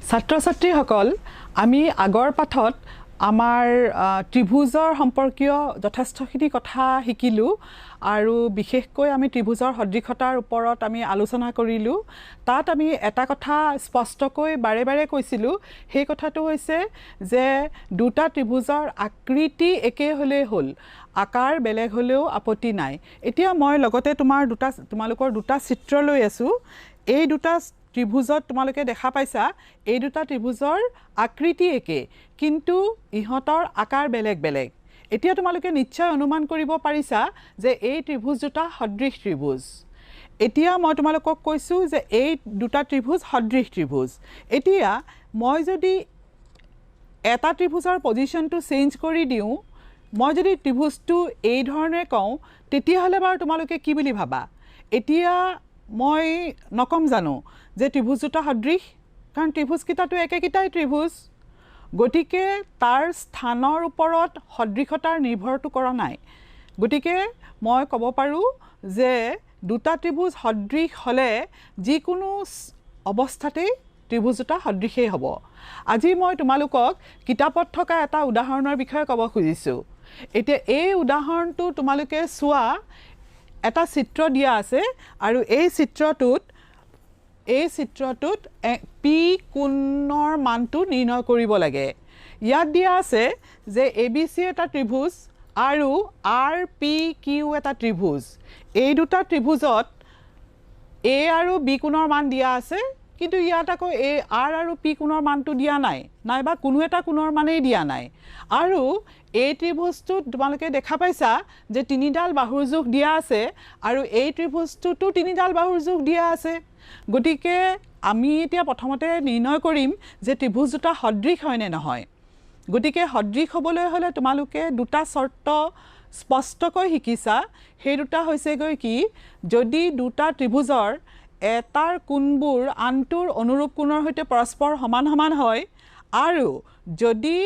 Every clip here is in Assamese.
ছাত্ৰ-ছাত্ৰীসকল আমি আগৰ পাঠত আমাৰ ত্ৰিভুজৰ সম্পৰ্কীয় যথেষ্টখিনি কথা শিকিলোঁ আৰু বিশেষকৈ আমি ত্ৰিভুজৰ সদৃশতাৰ ওপৰত আমি আলোচনা কৰিলোঁ তাত আমি এটা কথা স্পষ্টকৈ বাৰে বাৰে কৈছিলোঁ সেই কথাটো হৈছে যে দুটা ত্ৰিভুজৰ আকৃতি একে হ'লে হ'ল আকাৰ বেলেগ হ'লেও আপত্তি নাই এতিয়া মই লগতে তোমালোকৰ দুটা চিত্ৰ লৈ আছোঁ এই দুটা ত্ৰিভুজত তোমালোকে দেখা পাইছা এই দুটা ত্ৰিভুজৰ আকৃতি একে কিন্তু ইহঁতৰ আকাৰ বেলেগ বেলেগ এতিয়া তোমালোকে নিশ্চয় অনুমান কৰিব পাৰিছা যে এই ত্ৰিভুজ দুটা সদৃশ ত্ৰিভুজ এতিয়া মই তোমালোকক কৈছোঁ যে এই দুটা ত্ৰিভুজ সদৃশ ত্ৰিভুজ এতিয়া মই যদি এটা ত্ৰিভুজৰ পজিশ্যনটো চেঞ্জ কৰি দিওঁ মই যদি ত্ৰিভুজটো এই ধৰণে কওঁ তেতিয়াহ'লে বাৰু তোমালোকে কি বুলি ভাবা এতিয়া মই নকম জানো যে ত্ৰিভুজ দুটা সদৃশ কাৰণ ত্ৰিভুজকেইটাটো একেকেইটাই ত্ৰিভুজ গতিকে তাৰ স্থানৰ ওপৰত সদৃশতাৰ নিৰ্ভৰটো কৰা নাই গতিকে মই ক'ব পাৰোঁ যে দুটা ত্ৰিভুজ সদৃশ হ'লে যিকোনো অৱস্থাতেই ত্ৰিভুজ দুটা সদৃশেই হ'ব আজি মই তোমালোকক কিতাপত থকা এটা উদাহৰণৰ বিষয়ে ক'ব খুজিছোঁ এতিয়া এই উদাহৰণটো তোমালোকে চোৱা এটা চিত্ৰ দিয়া আছে আৰু এই চিত্ৰটোত পি কোণৰ মানটো নিৰ্ণয় কৰিব লাগে ইয়াত দিয়া আছে যে ABC এটা ত্ৰিভুজ আৰু RPQ এটা ত্ৰিভুজ এই দুটা ত্ৰিভুজত A আৰু B কোণৰ মান দিয়া আছে কিন্তু ইয়াত আকৌ R আৰু P কোণৰ মানটো দিয়া নাই নাইবা কোনো এটা কোণৰ মানেই দিয়া নাই আৰু এই ত্ৰিভুজটোত তোমালোকে দেখা পাইছা যে তিনিডাল বাহুৰ জোখ দিয়া আছে আৰু এই ত্ৰিভুজটোতো তিনিডাল বাহুৰ জোখ দিয়া আছে গতিকে আমি এতিয়া প্ৰথমতে নিৰ্ণয় কৰিম যে ত্ৰিভুজ দুটা সদৃশ হয় নে নহয় গতিকে সদৃশ হ'বলৈ হ'লে তোমালোকে দুটা চৰ্ত স্পষ্টকৈ শিকিছা সেই দুটা হৈছেগৈ কি যদি দুটা ত্ৰিভুজৰ এটাৰ কোণবোৰ আনটোৰ অনুৰূপ কোণৰ সৈতে পৰস্পৰ সমান সমান হয় আৰু যদি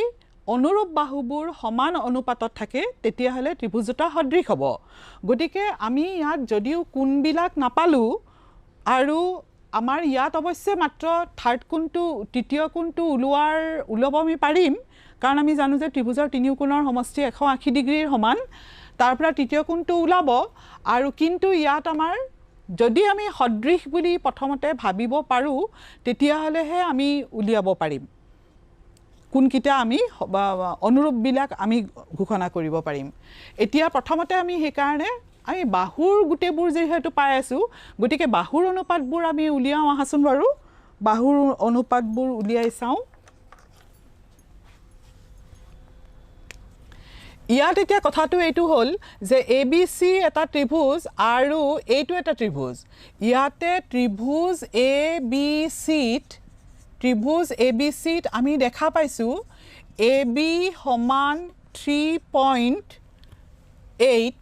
অনুৰূপ বাহুবোৰ সমান অনুপাতত থাকে তেতিয়াহ'লে ত্ৰিভুজ দুটা সদৃশ হ'ব গতিকে আমি ইয়াত যদিও কোণবিলাক নাপালোঁ আৰু আমাৰ ইয়াত অৱশ্যে মাত্ৰ তৃতীয় কোণটো ওলাব আমি পাৰিম কাৰণ আমি জানো যে ত্ৰিভুজৰ তিনিও কোণৰ সমষ্টি 180 ডিগ্ৰীৰ সমান তাৰ পৰা তৃতীয় কোণটো ওলাব আৰু কিন্তু ইয়াত আমাৰ যদি আমি সদৃশ বুলি প্ৰথমতে ভাবিব পাৰোঁ তেতিয়াহ'লেহে আমি উলিয়াব পাৰিম কোনকেইটা আমি অনুৰূপবিলাক আমি ঘোষণা কৰিব পাৰিম এতিয়া প্ৰথমতে আমি সেইকাৰণে আমি বাহুৰ গোটেইবোৰ যিহেতু পাই আছোঁ গতিকে বাহুৰ অনুপাতবোৰ আমি উলিয়াওঁ আহাচোন বাৰু বাহুৰ অনুপাতবোৰ উলিয়াই চাওঁ ইয়াত এতিয়া কথাটো এইটো হ'ল যে ABC এটা ত্ৰিভুজ আৰু এইটো এটা ত্ৰিভুজ ইয়াতে ত্ৰিভুজ ABCত আমি দেখা পাইছোঁ AB সমান 3.8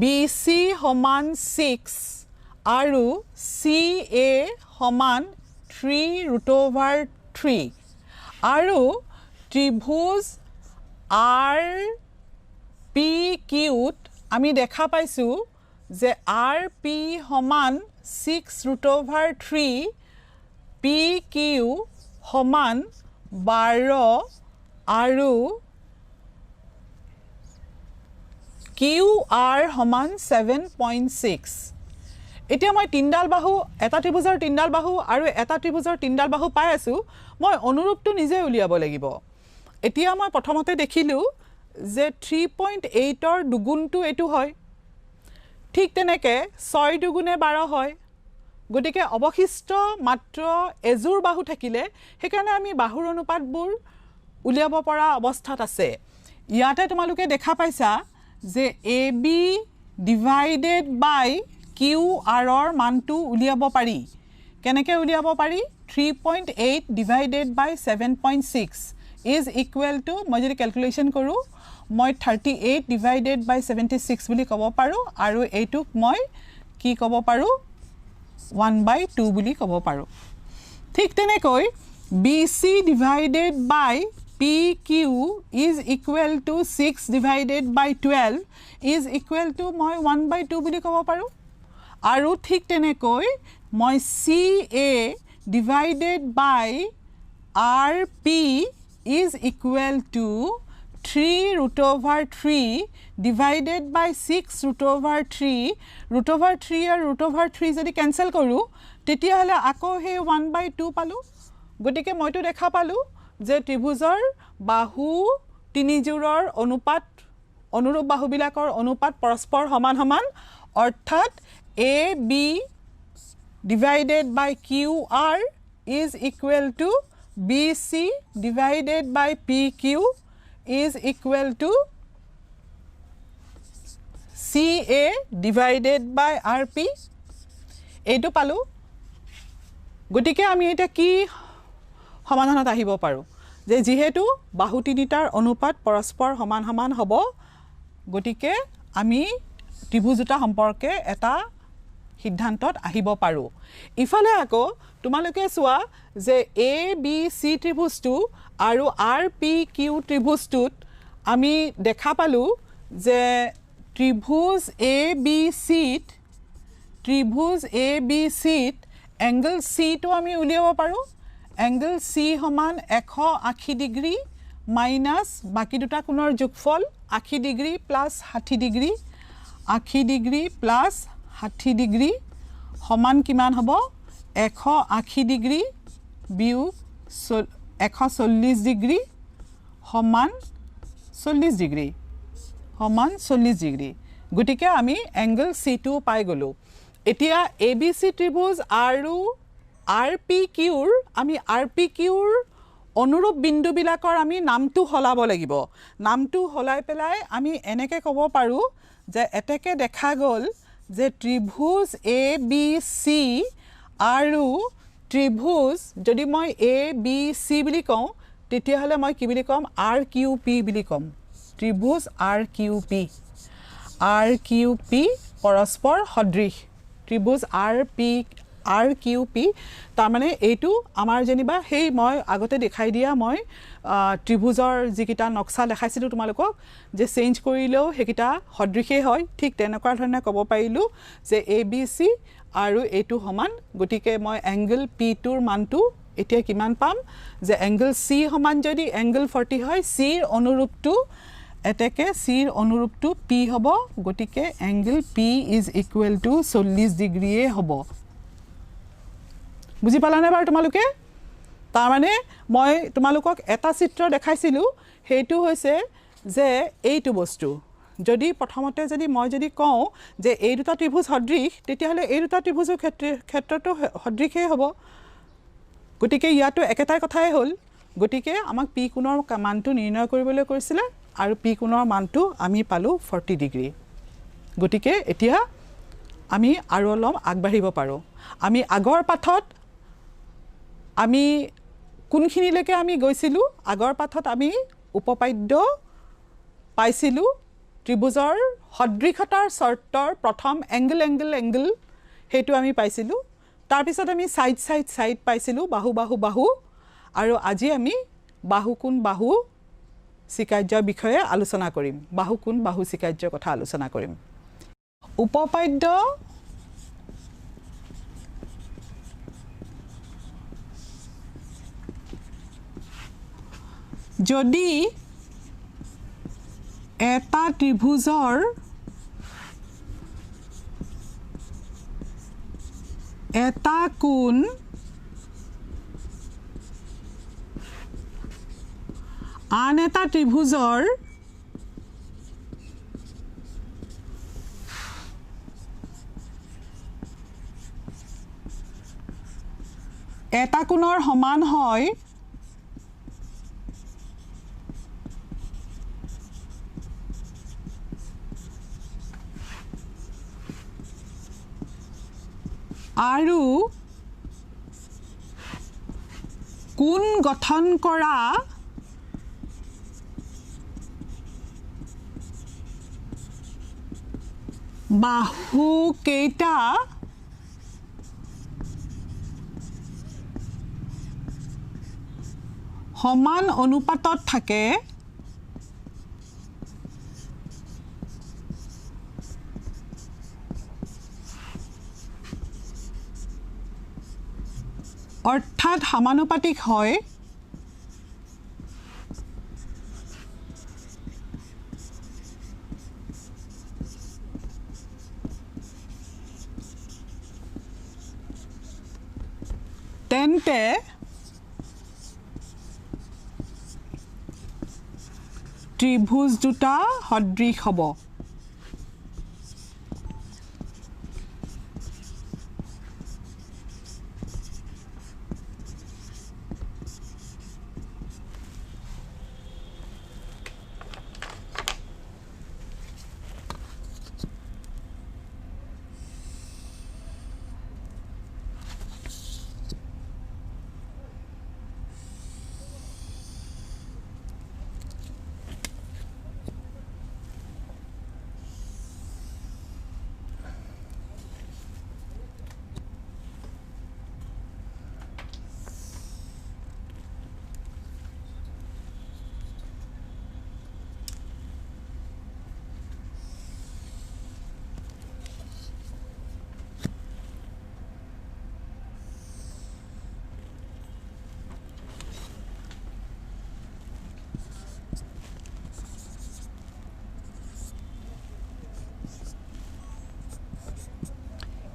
BC সমান 6 আৰু CA সমান 3√3 আৰু ত্ৰিভুজ RPQত আমি দেখা পাইছোঁ যে RP সমান 6√3 PQ সমান 12 আৰু QR সমান 7.6 এতিয়া মই এটা ত্ৰিভুজৰ তিনিডাল বাহু আৰু এটা ত্ৰিভুজৰ তিনিডাল বাহু পাই আছোঁ মই অনুৰূপটো নিজে উলিয়াব লাগিব এতিয়া মই প্ৰথমতে দেখিলোঁ যে 3.8ৰ দুগুণটো এইটো হয় ঠিক তেনেকৈ 6 দুগুণে 12 হয় গতিকে অৱশিষ্ট মাত্ৰ এযোৰ বাহু থাকিলে সেইকাৰণে আমি বাহুৰ অনুপাতবোৰ উলিয়াব পৰা অৱস্থাত আছে ইয়াতে তোমালোকে দেখা পাইছা যে AB ডিভাইডেড বাই QR মানটো উলিয়াব পাৰি কেনেকৈ উলিয়াব পাৰি 3.8 divided by 7.6 is equal to মই যদি কেলকুলেশ্যন কৰোঁ মই 38 ডিভাইডেড বাই 76 বুলি ক'ব পাৰোঁ আৰু এইটোক মই কি ক'ব পাৰোঁ 1/2 বুলি ক'ব পাৰোঁ ঠিক তেনেকৈ BC divided by PQ is equal to 6 divided by 12 is equal to মই 1/2 বুলি ক'ব পাৰোঁ আৰু ঠিক তেনেকৈ মই CA divided by RP is equal to 3 root over 3 divided by 6 root over 3 root over 3 are root over 3 যদি ক্যান্সেল কৰোঁ তেতিয়াহলে আকৌ হে 1/2 পালো গতিকে মইতো দেখা পালো যে ত্ৰিভুজৰ বাহু তিনিজোৰৰ অনুপাত অনুৰূপ বাহুবিলাকৰ অনুপাত পৰস্পৰ সমান সমান অৰ্থাৎ AB divided by QR is equal to BC divided by PQ is equal to CA divided by RP এইটো পালো গতিকে আমি এটা কি সমাধানত আহিব পাৰো যে যেহেতু বাহু তিনিটাৰ অনুপাত পৰস্পৰ সমান সমান হ'ব গতিকে আমি ত্ৰিভুজটা সম্পৰ্কে এটা সিদ্ধান্তত আহিব পাৰো ইফালে আকৌ তোমালোকে চোৱা যে ABC ত্ৰিভুজটো আৰু RPQ ত্ৰিভুজটোত আমি দেখা পালো যে ত্ৰিভুজ ABCত এংগল C টো আমি উলিয়াব পাৰো এংগল C সমান 180 ডিগ্ৰী মাইনাস বাকি দুটা কোণৰ যোগফল 80 degree plus 60 degree 80 degree plus 60 degree সমান কিমান হ'ব 180 ডিগ্ৰী বিয়োগ 140 ডিগ্ৰী সমান 40 ডিগ্ৰী সমান 40 ডিগ্ৰী গতিকে আমি এংগল C2 পাই গলো এতিয়া ABC ত্ৰিভুজ আৰু RPQৰ আমি RPQৰ অনুৰূপ বিন্দুবিলাকৰ আমি নামটো হলাব লাগিব নামটো হলাই পেলাই আমি এনেকে ক'ব পাৰো যে এতেকে দেখা গল যে ত্ৰিভুজ ABC আৰু ত্ৰিভুজ যদি মই ABC বুলি কওঁ তেতিয়াহলে মই কি বুলি কম RQP বুলি কম ত্ৰিভুজ RQP পৰস্পৰ সদৃশ ত্ৰিভুজ RQP তাৰ মানে এইটো আমাৰ যেনিবা হেই মই আগতে দেখাই দিয়া মই ত্ৰিভুজৰ যিকিটা নক্সা দেখাইছিলো তোমালোকক যে চেঞ্জ কৰিলেও হেকিটা সদৃশে হয় ঠিক তেনেকুৱা ধৰণে ক'ব পাৰিলো যে ABC আৰু এইটো সমান গতিকে মই এংগল P2ৰ মানটো এতিয়া কিমান পাম যে এংগল C সমান যদি এংগল 40 হয় C ৰ অনুৰূপটো এতেকে C ৰ অনুৰূপটো P হ'ব গতিকে angle P is equal to 40 ডিগ্ৰীয়ে হ'ব বুজি পালানে বাৰু তোমালোকে তাৰ মানে মই তোমালোকক এটা চিত্ৰ দেখাইছিলো হেতু হৈছে যে এইটো বস্তু যদি প্ৰথমতে যদি মই যদি কওঁ যে এই দুটা ত্ৰিভুজ সদৃশ তেতিয়াহলে এই দুটা ত্ৰিভুজৰ ক্ষেত্ৰটো সদৃশে হ'ব গতিকে ইয়াটো একেটাই কথাই হ'ল গতিকে আমাক P কোণৰ মানটো নিৰ্ণয় কৰিবলৈ কৈছিলে আৰু P কোণৰ মানটো আমি পালো 40 ডিগ্ৰী গতিকে এতিয়া আমি আৰু অলপ আগবাঢ়িব পাৰো আমি আগৰ পাঠত আমি কোনখিনিলৈকে আমি গৈছিলো আগৰ পাঠত আমি উপপাদ্য পাইছিলো ত্ৰিভুজৰ সদৃশতাৰ শৰ্তৰ প্ৰথম এংগল হেতু আমি পাইছিলো তাৰ পিছত আমি সাইড পাইছিলো বাহু আৰু আজি আমি বাহু কোণ বাহু সিকাৰ্যৰ বিষয়ে আলোচনা কৰিম বাহু কোণ বাহু সিকাৰ্যৰ কথা আলোচনা কৰিম উপপাদ্য যদি এটা ত্ৰিভুজৰ এটা কোণ আন এটা ত্ৰিভুজৰ এটা কোণৰ সমান হয় আৰু কোণ গঠন কৰা বাহু কেইটা সমান অনুপাতত থাকে অৰ্থাৎ সমানুপাতিক হয় তেন্তে ত্ৰিভুজ দুটা সদৃশ হ'ব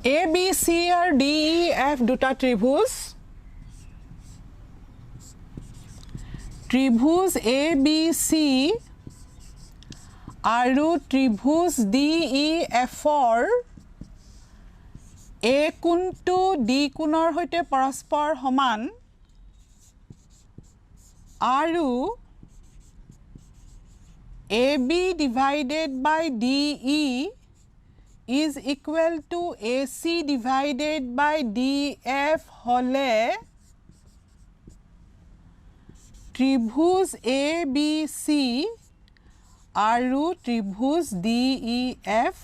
A B C আৰু D E F দুটা ত্ৰিভুজ A B C আৰু ত্ৰিভুজ D E F ৰ A কোণটো D কোণৰ সৈতে পৰস্পৰ সমান আৰু AB divided by DE is equal to AC divided by DF হলে ত্ৰিভুজ ABC আৰু ত্ৰিভুজ DEF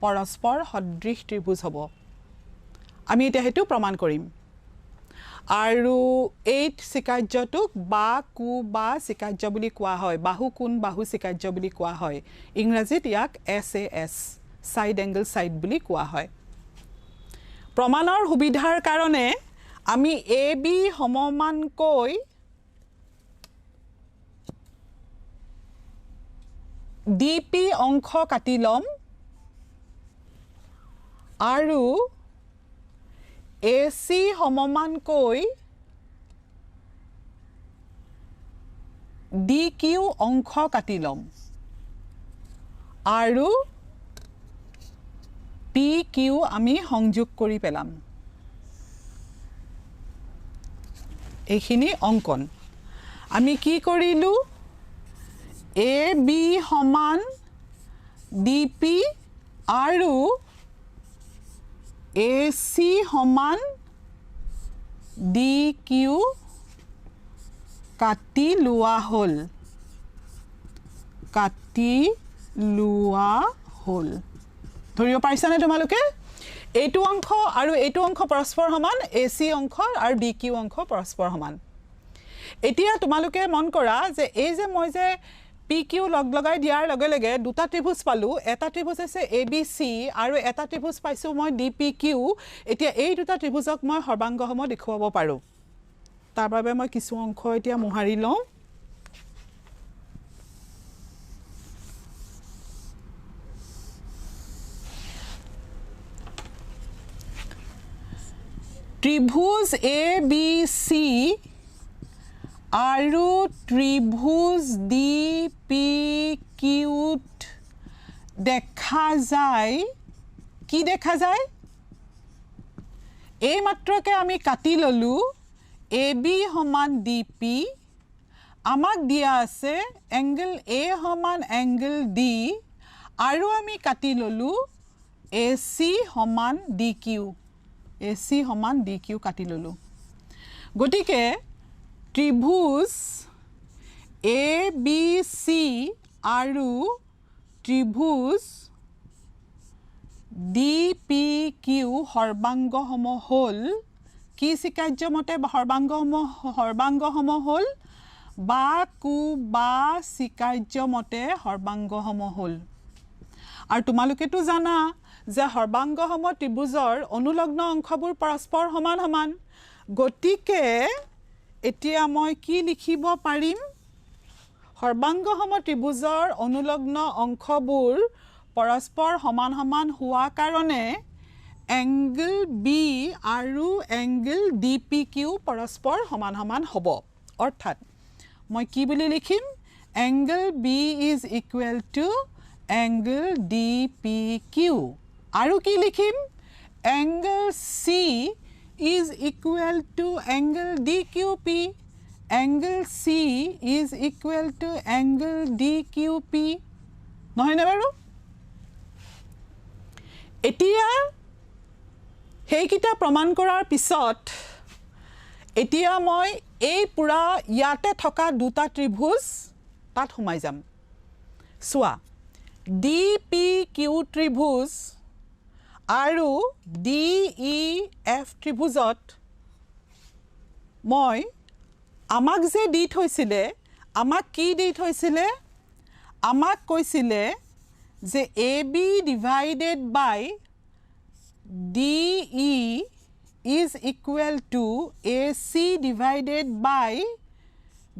পৰস্পৰ সদৃশ ত্ৰিভুজ হ'ব আমি এটা হেতু প্ৰমাণ কৰিম আৰু এই সিকাৰ্যটোক বা কু বা সিকাৰ্য বুলি কোৱা হয় বাহু কোণ বাহু সিকাৰ্য বুলি কোৱা হয় ইংৰাজীত ইয়াক SAS সাইড এংগল সাইড বুলি কোৱা হয় প্ৰমাণৰ সুবিধাৰ কাৰণে আমি AB সমমানকৈ DP অংশ কাটি লম আৰু AC সমমানকৈ DQ অংশ কাটি লম আৰু PQ আমি সংযোগ কৰি পেলাম এইখিনি অঙ্কন আমি কি কৰিলু AB সমান DP আৰু AC সমান DQ কাটি লোৱা হল ধৰিব পাৰিছানে তোমালোকে এইটো অংশ আৰু এইটো অংশ পৰস্পৰ সমান AC অংশ আৰু DQ অংশ পৰস্পৰ সমান এতিয়া তোমালোকে মন কৰা যে এই যে মই যে PQ লগাই দিয়াৰ লগে লগে দুটা ত্ৰিভুজ পালো এটা ত্ৰিভুজ আছে ABC আৰু এটা ত্ৰিভুজ পাইছো মই DPQ এতিয়া এই দুটা ত্ৰিভুজক মই সৰ্বাংগসম দেখুৱাব পাৰো তাৰ বাবে মই কিছু অংশ এতিয়া মোহাৰি লওঁ ত্ৰিভুজ ABC আৰু ত্ৰিভুজ DPQ দেখা যায় কি দেখা যায় এই মাত্ৰকে আমি কাটি ললু AB সমান DP আমাক দিয়া আছে এংগল A সমান এংগল D আৰু আমি কাটি ললু AC সমান DQ AC সমান DQ কাটি ললু গটিকে ত্ৰিভুজ ABC আৰু ত্ৰিভুজ DPQ সৰ্বাংগসম হল কি সিকাৰ্য মতে সৰ্বাংগসম হল বা কু বা সিকাৰ্য মতে সৰ্বাংগসম হল আৰু তোমালোকেতো জানা যে সৰ্বাংগসম ত্ৰিভুজৰ অনুলগ্ন অংশবোৰ পৰস্পৰ সমান সমান গতিকে এতিয়া মই কি লিখিব পাৰিম সৰ্বাংগ সম ত্ৰিভুজৰ অনুলগ্ন অংশবোৰ পৰস্পৰ সমান সমান হোৱা কাৰণে এংগল বি আৰু এংগল DPQ পৰস্পৰ সমান সমান হ'ব অৰ্থাৎ মই কি বুলি লিখিম angle B is equal to angle DPQ আৰু কি লিখিম angle C is equal to angle DQP. Angle C is equal to angle DQP. নহয় না বাৰু এতিয়া হেইকিটা প্ৰমাণ কৰাৰ পিছত এতিয়া মই এই পুৰা ইয়াতে থকা দুটা ত্ৰিভুজ তাত সোমাই যাম সোৱা DPQ ত্ৰিভুজ আৰু DEF ত্ৰিভুজত মই আমাক যে দি থৈছিলে আমাক কি দি থৈছিলে আমাক কৈছিলে যে AB divided by DE is equal to AC divided by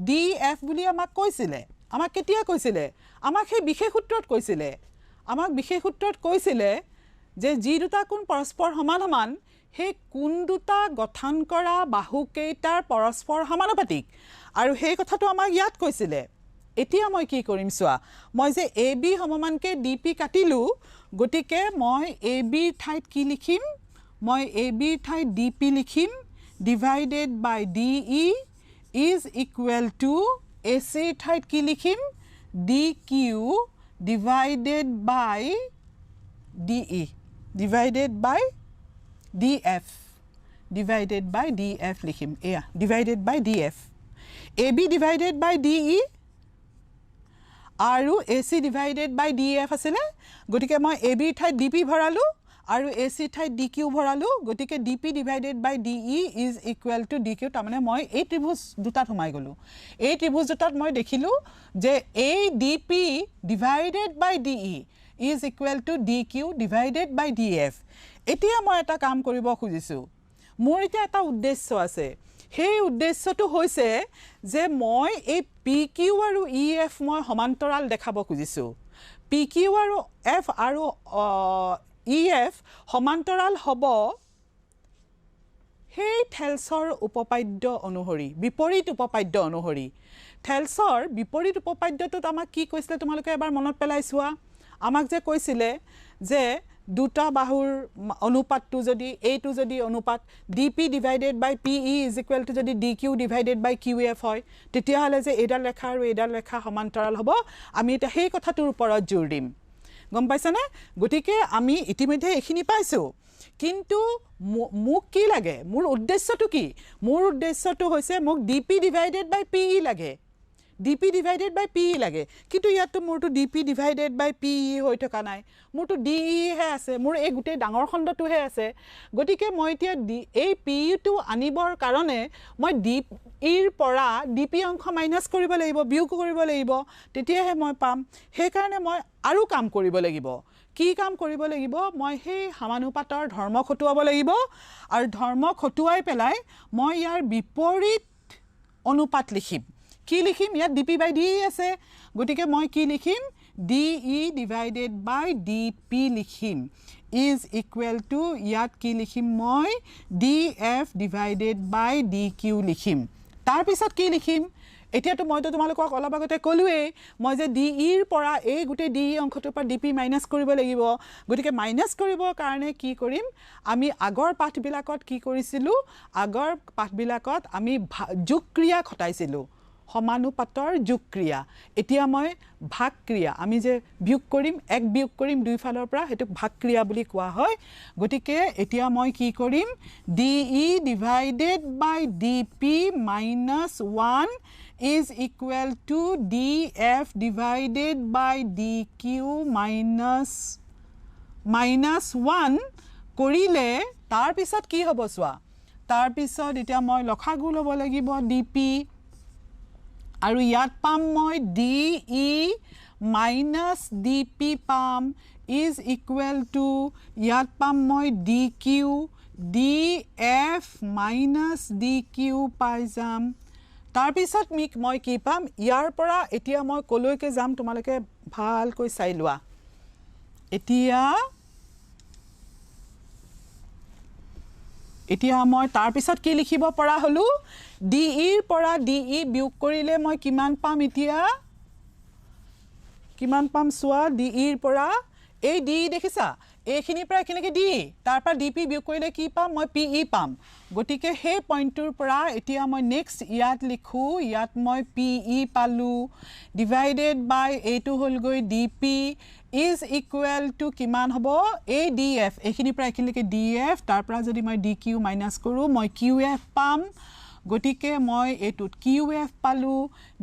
DF বুলি আমাক কৈছিলে আমাক কেতিয়া কৈছিলে আমাক সেই বিশেষ সূত্ৰত কৈছিলে আমাক বিশেষ সূত্ৰত কৈছিলে যে যি দুটা কোণ পৰস্পৰ সমান সমান সেই কোণ দুটা গঠন কৰা বাহুকেইটাৰ পৰস্পৰ সমানুপাতিক আৰু সেই কথাটো আমাক ইয়াত কৈছিলে এতিয়া মই কি কৰিম চোৱা মই যে AB সমমানকে DP কাটিলো গতিকে মই AB ঠাইত কি লিখিম মই AB ঠাইত DP লিখিম divided by DE is equal to AC ঠাইত কি লিখিম DQ divided by DE divided by DF লিখিম এয়া divided by DF AB divided by DE আৰু AC divided by DF আছিলে গতিকে মই AB ঠাইত DP ভৰালো আৰু AC ঠাইত DQ ভৰালো গতিকে DP divided by DE is equal to DQ তাৰমানে মই এই ত্ৰিভুজ দুটাত সোমাই গলো এই ত্ৰিভুজ দুটাত মই দেখিলো যে ADP divided by DE is equal to DQ divided by DF এতিয়া মই এটা কাম কৰিব খুজিছো মোৰ এটা এটা উদ্দেশ্য আছে সেই উদ্দেশ্যটো হৈছে যে মই এই PQ আৰু EF মই সমান্তৰাল দেখাব খুজিছো PQ আৰু F আৰু EF সমান্তৰাল হ'ব সেই থেলছৰ উপপাদ্য অনুসৰি বিপৰীত উপপাদ্য অনুসৰি থেলছৰ বিপৰীত উপপাদ্যটোত আমাক কি কৈছিলে তোমালোকে এবাৰ মনত পেলাই চোৱা আমাক যে কৈছিলে যে দুটা বাহুৰ অনুপাতটো যদি এইটো যদি অনুপাত DP divided by PE is equal to যদি DQ divided by QF হয় তেতিয়া হলে যে এডাল ৰেখা আৰু এডাল ৰেখা সমান্তৰাল হ'ব আমি এটা সেই কথাটোৰ ওপৰত জোৰ দিম গম পাইছানে গতিকে আমি ইতিমধ্যে এখিনি পাইছো কিন্তু মোক কি লাগে মোৰ উদ্দেশ্যটো কি মোৰ উদ্দেশ্যটো হৈছে মোক DP divided by PE লাগে DP divided by PE লাগে কিন্তু ইয়াতো মোৰটো DP divided by PE হৈ থকা নাই মোৰটো DE হে আছে মোৰ এই গুটে ডাঙৰ খণ্ডটো হে আছে গতিকে মই এতিয়া এই PE টো আনিবৰ কাৰণে মই DE ৰ পৰা DP অংশ মাইনাস কৰিব লাগিব বিয়োগ কৰিব লাগিব তেতিয়াহে মই পাম সেই কাৰণে মই আৰু কাম কৰিব লাগিব কি কাম কৰিব লাগিব মই সেই সমানুপাতৰ ধৰ্ম খটুৱাব লাগিব আৰু ধৰ্ম খটুৱাই পেলাই মই ইয়াৰ বিপৰীত অনুপাত লিখিম কি লিখিম ইয়াত DP by DE আছে গতিকে মই কি লিখিম DE divided by DP লিখিম is equal to ইয়াত কি লিখিম মই DF divided by DQ লিখিম তাৰ পিছত কি লিখিম এতিয়াতো মই তো তোমালোকক অলপ আগতে কলোৱে মই যে DE ৰ পৰা এই গুটে DE অংশটোৰ পৰা DP মাইনাস কৰিব লাগিব গতিকে মাইনাস কৰিবৰ কাৰণে কি কৰিম আমি আগৰ পাঠবিলাকত কি কৰিছিলো আগৰ পাঠবিলাকত আমি যোগ ক্ৰিয়া খটাইছিলো সমানুপাতৰ যোগ ক্ৰিয়া এতিয়া মই ভাগ ক্ৰিয়া আমি যে বিয়োগ কৰিম এক বিয়োগ কৰিম দুই ফালৰ পৰা হেতু ভাগ ক্ৰিয়া বুলি কোৱা হয় গতিকে এতিয়া মই কি কৰিম DE divided by DP minus 1 is equal to DF divided by DQ minus 1 কৰিলে তাৰ পিছত কি হ'ব চোৱা তাৰ পিছত এতিয়া মই লখাগু ল'ব লাগিব DP আৰু ইয়াত পাম মই DE minus DP পাম is equal to ইয়াত পাম মই DQ df minus dq পাই যাম তাৰ পিছত মই কি পাম ইয়াৰ পৰা এতিয়া মই কলৈকে যাম তোমালোকে ভালকৈ চাই লোৱা এতিয়া মই তাৰ পিছত কি লিখিব পৰা হলো de ৰ পৰা de বিয়োগ কৰিলে মই কিমান পাম এতিয়া কিমান পাম সোৱা de ৰ পৰা এই de দেখিছা এইখিনি পৰা কিনেকে দি তাৰ পৰা dp বিয়োগ কৰিলে কি পাম মই pe পাম গটিকে হে পইণ্টৰ পৰা এতিয়া মই নেক্সট ইয়াত লিখো ইয়াত মই pe পালো ডিভাইডেড বাই এটো হল গৈ dp is equal to কিমান হ'ব a df এইখিনি পৰা এইখিনিকে df তাৰ পৰা যদি মই dq মাইনাস কৰো মই qf পাম গটিকে মই এটোত qf পালো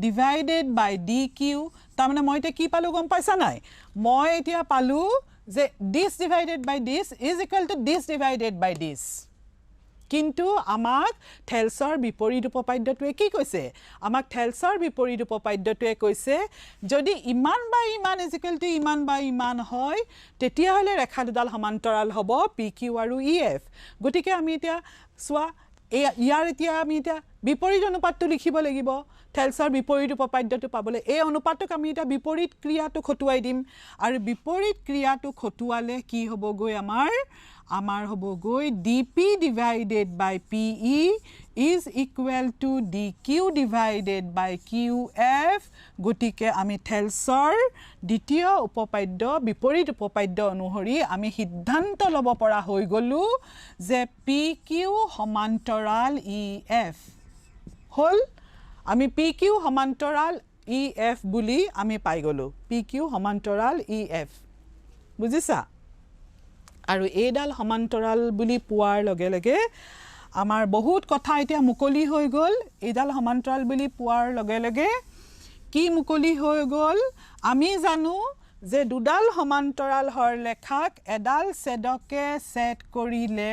ডিভাইডেড বাই dq তাৰ মানে মই তে কি পালো গম পাইছা নাই মই এতিয়া পালো যে this divided by this is equal to this divided by this কিন্তু আমাক থেলছৰ বিপৰীত উপপাদ্যটোৱে কি কৈছে আমাক থেলছৰ বিপৰীত উপপাদ্যটোৱে কৈছে যদি ইমান বা ইমান is equal to ইমান বা ইমান হয় তেতিয়া হলে ৰেখা দুডাল সমান্তৰাল হ'ব pq আৰু ef গটিকে আমি এতিয়া সোৱা ইয়াৰ এতিয়া আমি এতিয়া বিপৰীত অনুপাতটো লিখিব লাগিব থেলছৰ বিপৰীত উপপাদ্যটো পাবলৈ এই অনুপাতক আমি এটা বিপৰীত ক্ৰিয়াটো খটুৱাই দিম আৰু বিপৰীত ক্ৰিয়াটো খটুৱালে কি হ'ব গৈ আমাৰ হ'ব গৈ dp divided by pe is equal to dq divided by qf গটিকে আমি থেলছৰ দ্বিতীয় উপপাদ্য বিপৰীত উপপাদ্য অনুসৰি আমি সিদ্ধান্ত লব পৰা হৈ গলো যে pq সমান্তৰাল ef হল আমি pq সমান্তৰাল ef বুলি আমি পাই গলো pq সমান্তৰাল ef বুজিছা আৰু এডাল সমান্তৰাল বুলি পোৱাৰ লগে লগে আমাৰ বহুত কথা এতিয়া মুকলি হৈ গল এডাল সমান্তৰাল বুলি পোৱাৰ লগে লগে কি মুকলি হৈ গল আমি জানো যে দুডাল সমান্তৰাল হৰ লেখাক এডাল ছেদকে সেট কৰিলে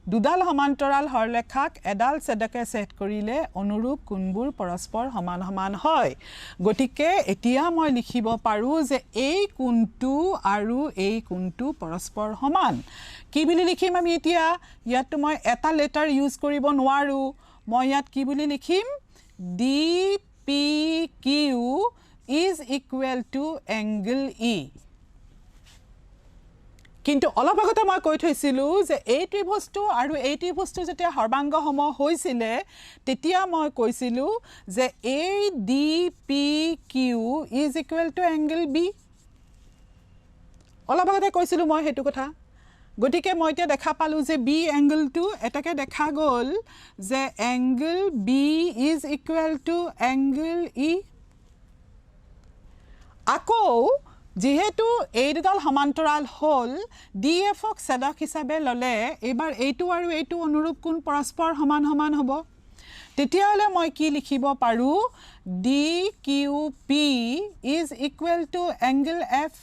দুডাল সমান্তৰাল হৰ লেখাক এডাল ছেদকে সেট কৰিলে অনুৰূপ কোণবোৰ পৰস্পৰ সমান সমান হয় গটিকে এতিয়া মই লিখিব পাৰো যে এই কোণটো আৰু এই কোণটো পৰস্পৰ সমান কি বুলি লিখিম আমি এতিয়া ইয়াত মই এটা লেটাৰ ইউজ কৰিব নোৱাৰো মই ইয়াত কি বুলি লিখিম dpq is equal to angle e কিন্তু অলপ আগতে মই কৈ থৈছিলো যে এই ত্ৰিভুজটো আৰু এই ত্ৰিভুজটো যেতিয়া সৰ্বাংগ সম হৈছিল তেতিয়া মই কৈছিলো যে adpq is equal to angle b অলপ আগতে কৈছিলো মই হেতু কথা গটিকে মই এতিয়া দেখা পালো যে b angle টো এটাকে দেখা গল যে angle b is equal to angle e আকৌ যেহেতু এই দুডাল সমান্তৰাল হল df ক ছেদক হিচাপে ললে এবাৰ এইটো আৰু এইটো অনুৰূপ কোণ পৰস্পৰ সমান সমান হ'ব তেতিয়া হলে মই কি লিখিব পাৰো dqp is equal to angle f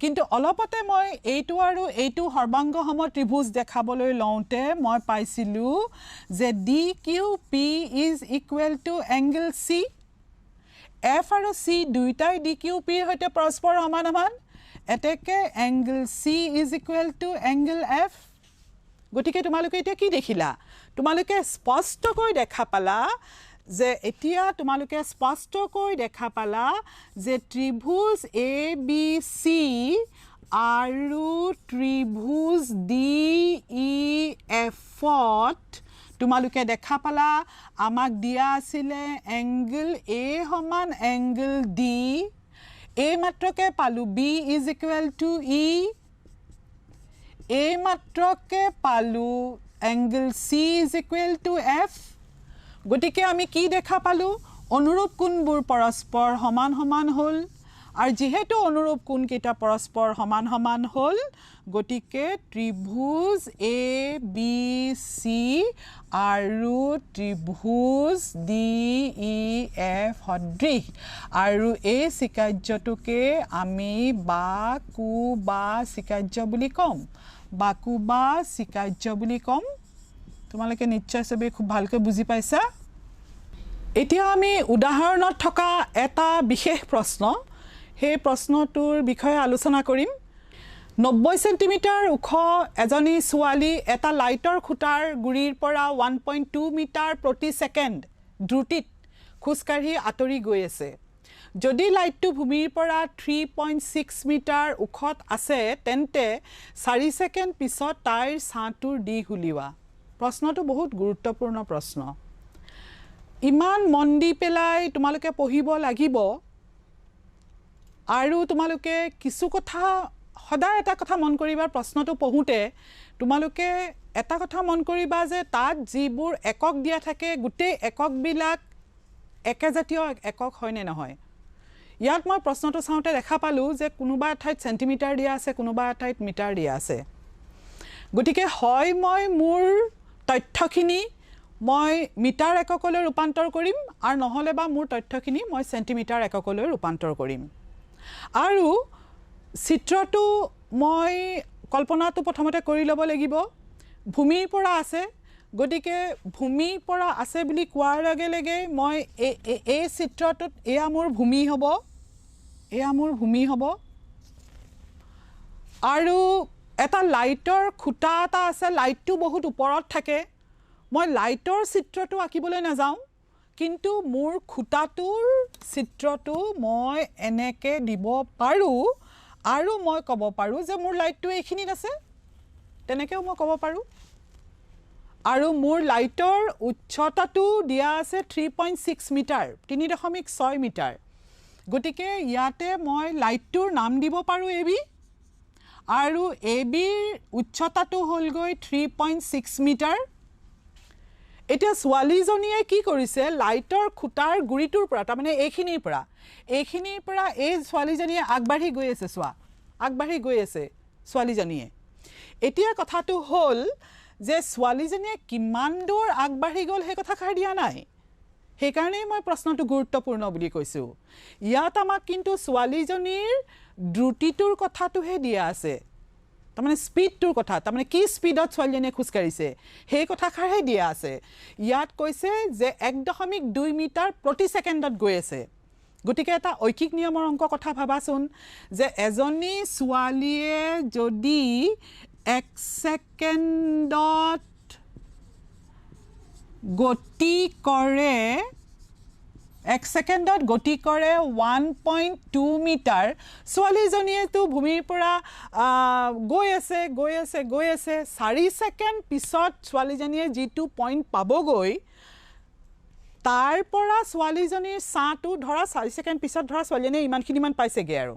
কিন্তু অলপতে মই এইটো আৰু এইটো সৰ্বাংগ সম ত্ৰিভুজ দেখাবলৈ লওঁতে মই পাইছিলো যে dqp is equal to angle c f আৰু c দুইটাই dqp ৰ হৈতে পৰস্পৰ সমান সমান এতেকে angle c is equal to angle f গটিকে তোমালোকে এতিয়া কি দেখিলা তোমালোকে স্পষ্টকৈ দেখা পালা যে এতিয়া তোমালোকে স্পষ্টকৈ দেখা পালা যে ত্ৰিভুজ abc আৰু ত্ৰিভুজ def তোমালোকে দেখা পালা আমাক দিয়া আছিলে angle a সমান angle d a মাত্ৰকে পালো b is equal to e a মাত্ৰকে পালো angle c is equal to f গটিকে আমি কি দেখা পালো অনুৰূপ কোণবোৰ পৰস্পৰ সমান সমান হল আৰু যেহেতু অনুৰূপ কোণ কেইটা পৰস্পৰ সমান সমান হল গটিকে ত্ৰিভুজ abc আৰু ত্ৰিভুজ def সদৃশ আৰু এই চিকাৰ্যটোকে আমি বাকু বা চিকাৰ্য বুলি কম বাকু বা চিকাৰ্য বুলি কম তোমালোকে নিশ্চয় সবে খুব ভালকৈ বুজি পাইছা এতিয়া আমি উদাহৰণত থকা এটা বিশেষ প্ৰশ্ন সেই প্ৰশ্নটোৰ বিষয়ে আলোচনা কৰিম 90 সেণ্টিমিটাৰ ওখ এজনী ছোৱালী এটা লাইটৰ খুঁটাৰ গুৰিৰ পৰা 1.2 মিটাৰ প্ৰতি ছেকেণ্ড দ্ৰুতিত খোজকাঢ়ি আঁতৰি গৈ আছে যদি লাইটটো ভূমিৰ পৰা 3.6 মিটাৰ ওখত আছে তেন্তে 4 ছেকেণ্ড পিছত তাইৰ ছাঁটোৰ দিশ উলিওৱা প্ৰশ্নটো বহুত গুৰুত্বপূৰ্ণ প্ৰশ্ন ইমান মন দি পেলাই তোমালোকে পঢ়িব লাগিব আৰু তোমালোকে কিছু কথা সদায় এটা কথা মন কৰিবা প্ৰশ্নটো পঢ়োতে তোমালোকে এটা কথা মন কৰিবা যে তাত যিবোৰ একক দিয়া থাকে গোটেই এককবিলাক একেজাতীয় একক হয় নে নহয় ইয়াত মই প্ৰশ্নটো চাওঁতে দেখা পালোঁ যে কোনোবা ঠাইত সেণ্টিমিটাৰ দিয়া আছে কোনোবা ঠাইত মিটাৰ দিয়া আছে গতিকে হয় মই মোৰ তথ্যখিনি মই মিটাৰ এককলৈ ৰূপান্তৰ কৰিম আৰু নহলে বা মোৰ তথ্যখিনি মই সেণ্টিমিটাৰ এককলৈ ৰূপান্তৰ কৰিম আৰু চিত্ৰটো মই কল্পনাটো প্ৰথমতে কৰি ল'ব লাগিব ভূমিৰ পৰা আছে গতিকে ভূমিৰ পৰা আছে বুলি কোৱাৰ লগে লগে মই এই চিত্ৰটোত এয়া মোৰ ভূমি হ'ব আৰু এটা লাইটৰ খুঁটা এটা আছে লাইটটো বহুত ওপৰত থাকে মই লাইটৰ চিত্ৰটো আঁকিবলৈ নাযাওঁ কিন্তু মোৰ খুঁটাটোৰ চিত্ৰটো মই এনেকৈ দিব পাৰোঁ আৰু মই ক'ব পাৰোঁ যে মোৰ লাইটটো এইখিনিত আছে তেনেকৈও মই ক'ব পাৰোঁ আৰু মোৰ লাইটৰ উচ্চতাটো দিয়া আছে 3.6 মিটাৰ 3.6 মিটাৰ গতিকে ইয়াতে মই লাইটটোৰ নাম দিব পাৰোঁ এবি আৰু এবিৰ উচ্চতাটো হ'লগৈ 3.6 মিটাৰ এতিয়া ছোৱালীজনীয়ে কি কৰিছে লাইটৰ খুঁটাৰ গুৰিটোৰ পৰা তাৰমানে এইখিনিৰ পৰা এই ছোৱালীজনীয়ে আগবাঢ়ি গৈ আছে আগবাঢ়ি গৈ আছে ছোৱালীজনীয়ে এতিয়া কথাটো হ'ল যে ছোৱালীজনীয়ে কিমান দূৰ আগবাঢ়ি গ'ল সেই কথাষাৰ দিয়া নাই সেইকাৰণেই মই প্ৰশ্নটো গুৰুত্বপূৰ্ণ বুলি কৈছোঁ ইয়াত আমাক কিন্তু ছোৱালীজনীৰ দ্ৰুতিটোৰ কথাটোহে দিয়া আছে তাৰমানে স্পীডটোৰ কথা তাৰমানে কি স্পীডত ছোৱালীজনীয়ে খোজকাঢ়িছে সেই কথাষাৰহে দিয়া আছে ইয়াত কৈছে যে 1.2 মিটাৰ প্ৰতি ছেকেণ্ডত গৈ আছে গতিকে এটা ঐকিক নিয়মৰ অংক কথা ভাবাচোন যে এজনী ছোৱালীয়ে যদি 1 ছেকেণ্ডত গতি কৰে 1.2 মিটাৰ ছোৱালীজনীয়েতো ভূমিৰ পৰা গৈ আছে 4 ছেকেণ্ড পিছত ছোৱালীজনীয়ে যিটো পইণ্ট পাবগৈ তাৰ পৰা ছোৱালীজনীৰ ছাঁটো ধৰা 4 ছেকেণ্ড পিছত ধৰা ছোৱালীজনীয়ে ইমানখিনিমান পাইছেগৈ আৰু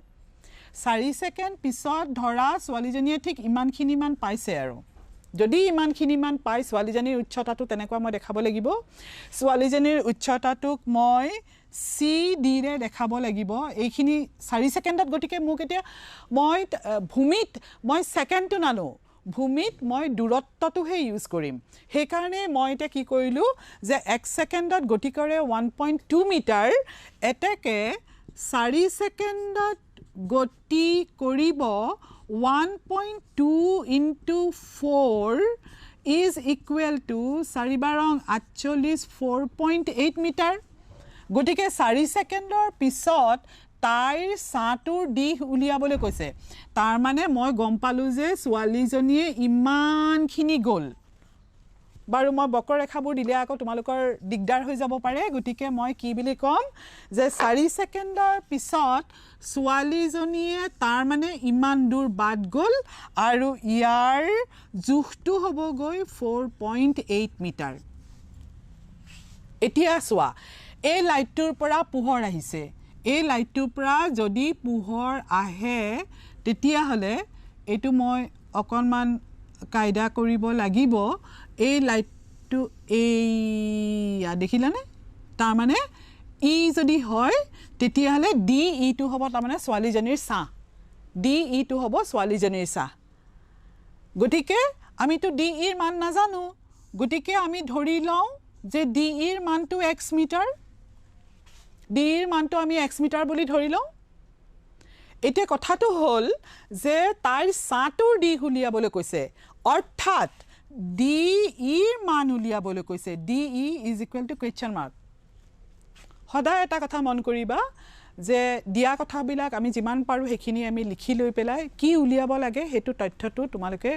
4 ছেকেণ্ড পিছত ধৰা ছোৱালীজনীয়ে ঠিক ইমানখিনিমান পাইছে আৰু যদি ইমানখিনিমান পাই ছোৱালীজনীৰ উচ্চতাটো তেনেকুৱা মই দেখাব লাগিব ছোৱালীজনীৰ উচ্চতাটোক মই চি ডিৰে দেখাব লাগিব এইখিনি 4 ছেকেণ্ডত গতিকে মোক এতিয়া মই ভূমিত মই ছেকেণ্ডটো নানো ভূমিত মই দূৰত্বটোহে ইউজ কৰিম সেইকাৰণে মই এতিয়া কি কৰিলোঁ যে 1 ছেকেণ্ডত গতি কৰে 1.2 মিটাৰ এতেকে 4 ছেকেণ্ডত গতি কৰিব 1.2 into 4 is equal to 4 বাৰং 48 4.8 metre গতিকে 4 ছেকেণ্ডৰ পিছত তাইৰ ছাঁটোৰ দিশ উলিয়াবলৈ কৈছে তাৰ মানে মই গম পালোঁ যে ছোৱালীজনীয়ে ইমানখিনি গ'ল বাৰু মই বক্ৰৰেখাবোৰ দিলে আকৌ তোমালোকৰ দিগদাৰ হৈ যাব পাৰে গতিকে মই কি বুলি ক'ম যে 4 ছেকেণ্ডৰ পিছত ছোৱালীজনীয়ে তাৰ মানে ইমান দূৰ বাদ গ'ল আৰু ইয়াৰ জোখটো হ'বগৈ 4.8 মিটাৰ এতিয়া চোৱা এই লাইটটোৰ পৰা পোহৰ আহিছে এই লাইটটোৰ পৰা যদি পোহৰ আহে তেতিয়াহ'লে এইটো মই অকণমান কায়দা কৰিব লাগিব এই লাইটটো এইয়া দেখিলানে তাৰমানে ই যদি হয় তেতিয়াহ'লে ডি ইটো হ'ব তাৰমানে ছোৱালীজনীৰ ছাঁ ডি ইটো হ'ব ছোৱালীজনীৰ ছাঁ গতিকে আমিতো ডি ইৰ মান নাজানো গতিকে আমি ধৰি লওঁ যে ডি ইৰ মানটো x মিটাৰ ডি ইৰ মানটো আমি x মিটাৰ বুলি ধৰি লওঁ এতিয়া কথাটো হ'ল যে তাইৰ ছাঁটোৰ দিশ উলিয়াবলৈ কৈছে অৰ্থাৎ ডি ইৰ মান উলিয়াবলৈ কৈছে D E is equal two question mark সদায় এটা কথা মন কৰিবা যে দিয়া কথাবিলাক আমি যিমান পাৰোঁ সেইখিনি আমি লিখি লৈ পেলাই কি উলিয়াব লাগে সেইটো তথ্যটো তোমালোকে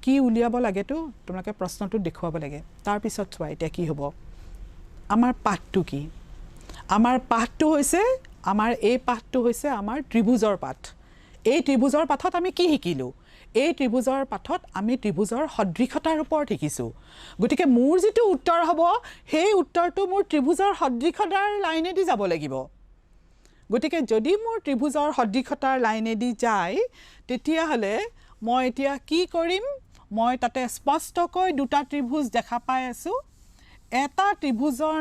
কি উলিয়াব লাগেতো তোমালোকে প্ৰশ্নটো দেখুৱাব লাগে তাৰপিছত চোৱা এতিয়া কি হ'ব আমাৰ পাঠটো কি আমাৰ পাঠটো হৈছে আমাৰ এই পাঠটো হৈছে আমাৰ ত্ৰিভুজৰ পাঠ এই ত্ৰিভুজৰ পাঠত আমি কি শিকিলোঁ এই ত্ৰিভুজৰ পাঠত আমি ত্ৰিভুজৰ সদৃশতাৰ ওপৰত শিকিছোঁ গতিকে মোৰ যিটো উত্তৰ হ'ব সেই উত্তৰটো মোৰ ত্ৰিভুজৰ সদৃশতাৰ লাইনেদি যাব লাগিব গতিকে যদি মোৰ ত্ৰিভুজৰ সদৃশতাৰ লাইনেদি যায় তেতিয়াহ'লে মই এতিয়া কি কৰিম মই তাতে স্পষ্টকৈ দুটা ত্ৰিভুজ দেখা পাই আছোঁ এটা ত্ৰিভুজৰ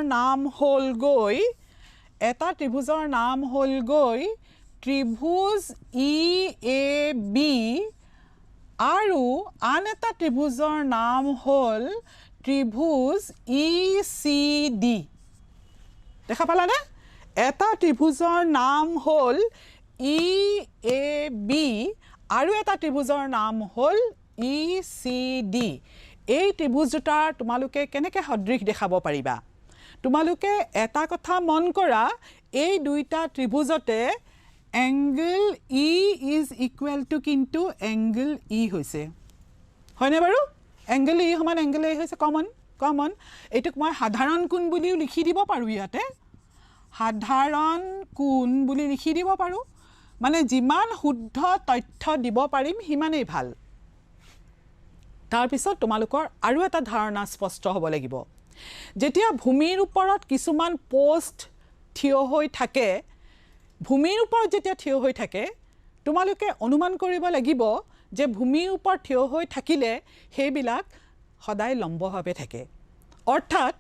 নাম হ'লগৈ ত্ৰিভুজ EAB আৰু আন এটা ত্ৰিভুজৰ নাম হ'ল ত্ৰিভুজ ECD দেখা পালানে এটা ত্ৰিভুজৰ নাম হ'ল EAB আৰু এটা ত্ৰিভুজৰ নাম হ'ল ECD এই ত্ৰিভুজ দুটা তোমালোকে কেনেকৈ সদৃশ দেখাব পাৰিবা তোমালোকে এটা কথা মন কৰা এই দুইটা ত্ৰিভুজতে angle E is equal to কিন্তু এংগল E হৈছে হয়নে বাৰু এংগল E সমান এংগল A হৈছে কমন এইটোক মই সাধাৰণ কোণ বুলিও লিখি দিব পাৰোঁ ইয়াতে সাধাৰণ কোণ বুলি লিখি দিব পাৰোঁ মানে যিমান শুদ্ধ তথ্য দিব পাৰিম সিমানেই ভাল তাৰপিছত তোমালোকৰ আৰু এটা ধাৰণা স্পষ্ট হ'ব লাগিব যেতিয়া ভূমিৰ ওপৰত কিছুমান পোষ্ট থিয় হৈ থাকে ভূমিৰ ওপৰত যেতিয়া থিয় হৈ থাকে তোমালোকে অনুমান কৰিব লাগিব যে ভূমিৰ ওপৰত থিয় হৈ থাকিলে সেইবিলাক সদায় লম্বভাৱে থাকে অৰ্থাৎ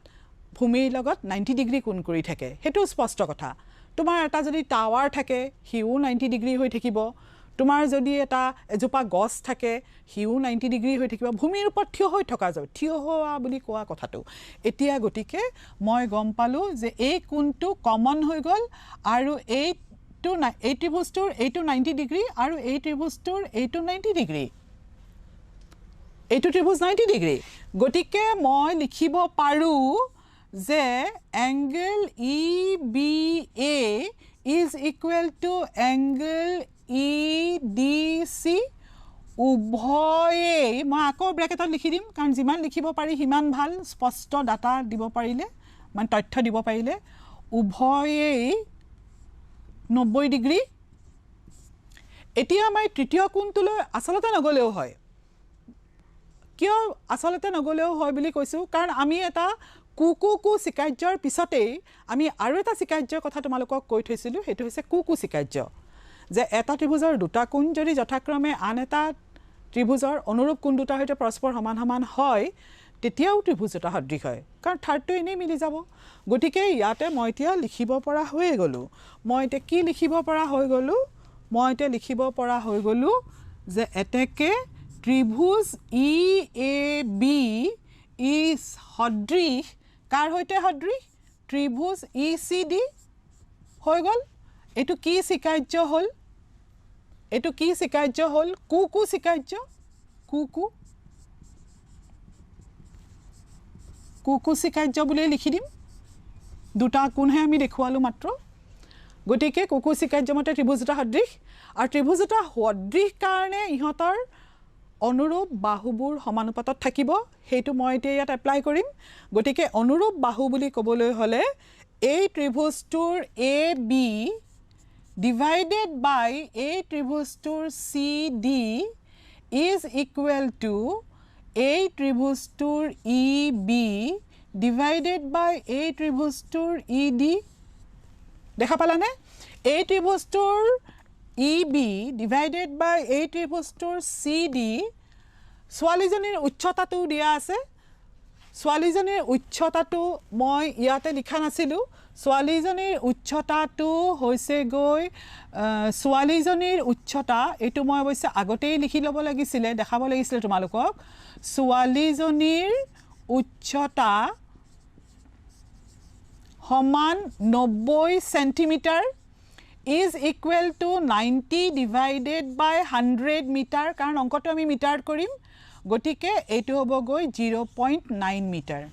ভূমিৰ লগত 90 ডিগ্ৰী কোণ কৰি থাকে সেইটো স্পষ্ট কথা তোমাৰ এটা যদি টাৱাৰ থাকে হিও 90 ডিগ্ৰী হৈ থাকিব তোমাৰ যদি এটা এজোপা গছ থাকে হিও 90 ডিগ্ৰী হৈ থাকিব ভূমিৰ ওপৰত থিয় হৈ থকা যায় থিয় হোৱা বুলি কোৱা কথাটো এতিয়া গতিকে মই গম পালোঁ যে এই কোণটো কমন হৈ গ'ল আৰু এই ত্ৰিভুজটোৰ এইটো 90 ডিগ্ৰী আৰু এই ত্ৰিভুজটোৰ এইটো 90 ডিগ্ৰী এইটো ত্ৰিভুজ 90 ডিগ্ৰী গতিকে মই লিখিব পাৰোঁ যে angle EBA is equal to angle EDC উভয়েই মই আকৌ ব্ৰেকেটত লিখি দিম কাৰণ যিমান লিখিব পাৰি সিমান ভাল স্পষ্ট ডাটা দিব পাৰিলে মানে তথ্য দিব পাৰিলে উভয়েই 90 ডিগ্ৰী এতিয়া মই তৃতীয় কোণটোলৈ আচলতে নগ'লেও হয় কিয় আচলতে নগ'লেও হয় বুলি কৈছোঁ কাৰণ আমি এটা কুকু চিকাৰ্যৰ পিছতেই আমি আৰু এটা চিকাৰ্যৰ কথা তোমালোকক কৈ থৈছিলোঁ সেইটো হৈছে কুকু চিকাৰ্য যে এটা ত্ৰিভুজৰ দুটা কোণ যদি যথাক্ৰমে আন এটা ত্ৰিভুজৰ অনুৰূপ কোণ দুটাৰ সৈতে পৰস্পৰ সমান হয় তেতিয়াও ত্ৰিভুজ এটা সদৃশ হয় কাৰণ থাৰ্ডটো এনেই মিলি যাব গতিকে ইয়াতে মই এতিয়া লিখিব পৰা হৈ গ'লোঁ মই এতিয়া কি লিখিব পৰা হৈ গ'লোঁ মই এতিয়া লিখিব পৰা হৈ গ'লোঁ যে এতেকে ত্ৰিভুজ EAB ইজ সদৃশ কাৰ সৈতে সদৃশ ত্ৰিভুজ ECD হৈ গ'ল এইটো কি চিকাৰ্য হ'ল এইটো কি চিকাৰ্য হ'ল কুকু চিকাৰ্য কুকু চিকাৰ্য বুলি লিখি দিম দুটা কোণহে আমি দেখুৱালোঁ মাত্ৰ গতিকে কুকু চিকাৰ্য মতে ত্ৰিভুজ দুটা সদৃশ আৰু ত্ৰিভুজ দুটা সদৃশ কাৰণে ইহঁতৰ অনুৰূপ বাহুবোৰ সমানুপাতত থাকিব সেইটো মই এতিয়া ইয়াত এপ্লাই কৰিম গতিকে অনুৰূপ বাহু বুলি ক'বলৈ হ'লে এই ত্ৰিভুজটোৰ AB divided by a ত্ৰিভুজটোৰ CD is equal to a ত্ৰিভুজটোৰ EB divided by a ত্ৰিভুজটোৰ ED দেখা পালানে a ত্ৰিভুজটোৰ EB divided by a ত্ৰিভুজটোৰ CD ছোৱালীজনীৰ উচ্চতাটো দিয়া আছে ছোৱালীজনীৰ উচ্চতাটো মই ইয়াতে লিখা নাছিলোঁ ছোৱালীজনীৰ উচ্চতাটো হৈছে গৈ ছোৱালীজনীৰ উচ্চতা এইটো মই অৱশ্যে আগতেই লিখি ল'ব লাগিছিলে দেখাব লাগিছিলে তোমালোকক ছোৱালীজনীৰ উচ্চতা সমান 90 centimetre is equal to 90 divided by 100 metre কাৰণ অংকটো আমি মিটাৰত কৰিম গতিকে এইটো হ'ব গৈ 0.9 মিটাৰ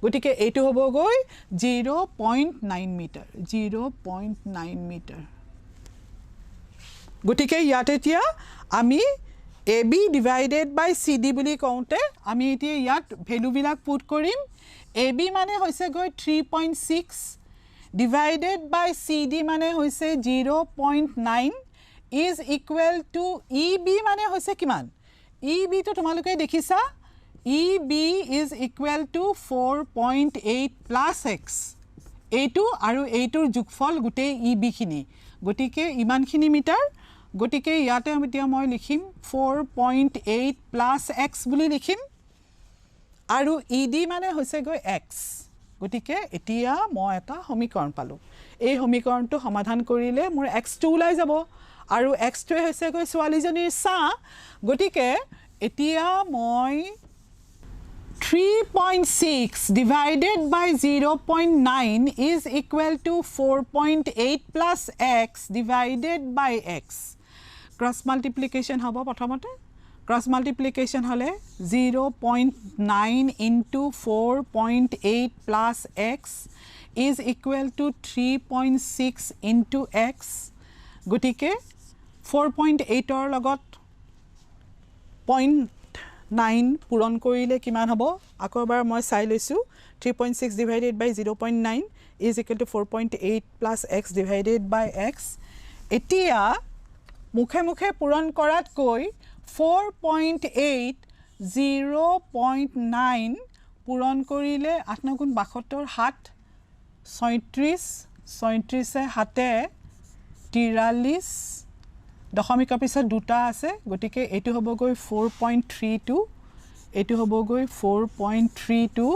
গতিকে এইটো হ'ব গৈ 0.9 মিটাৰ 0.9 মিটাৰ গতিকে ইয়াত এতিয়া আমি AB divided by CD বুলি কওঁতে আমি এতিয়া ইয়াত ভ্যালু বিলাক পুট কৰিম AB মানে হৈছে গৈ 3.6 divided by CD মানে হৈছে 0.9 is equal to EB মানে হৈছে কিমান EB তো তোমালোকে দেখিছা EB is equal to 4.8 plus x এইটো আৰু এইটোৰ যোগফল গুটেই EB খিনি গতিকে ইমানখিনি মিটাৰ গতিকে ইয়াতে এতিয়া মই লিখিম 4.8 plus x বুলি লিখিম আৰু ED মানে হৈছে গৈ x গতিকে এতিয়া মই এটা সমীকৰণ পালো এই সমীকৰণটো সমাধান কৰিলে মোৰ x2 ওলাই যাব আৰু x2 হৈছে গৈ ছোৱালীজনীৰ সা গতিকে এতিয়া মই 3.6 divided by 0.9 is equal to 4.8 plus x divided by x. Cross multiplication hobo prothomote. Cross multiplication hole 0.9 into 4.8 plus x is equal to 3.6 into x. Gotike 4.8 or logot 0.9 puron korile kiman hobo akobar moi sai loisu 3.6 divided by 0.9 is equal to 4.8 plus x divided by x etia mukhe mukhe puron korat koi 4.8 0.9 puron korile 8 গুণ 72 7 37 হাতে 43 দশমিকৰ পিছত দুটা আছে গটিকে এটো হ'ব গৈ 4.32 এটো হ'ব গৈ 4.32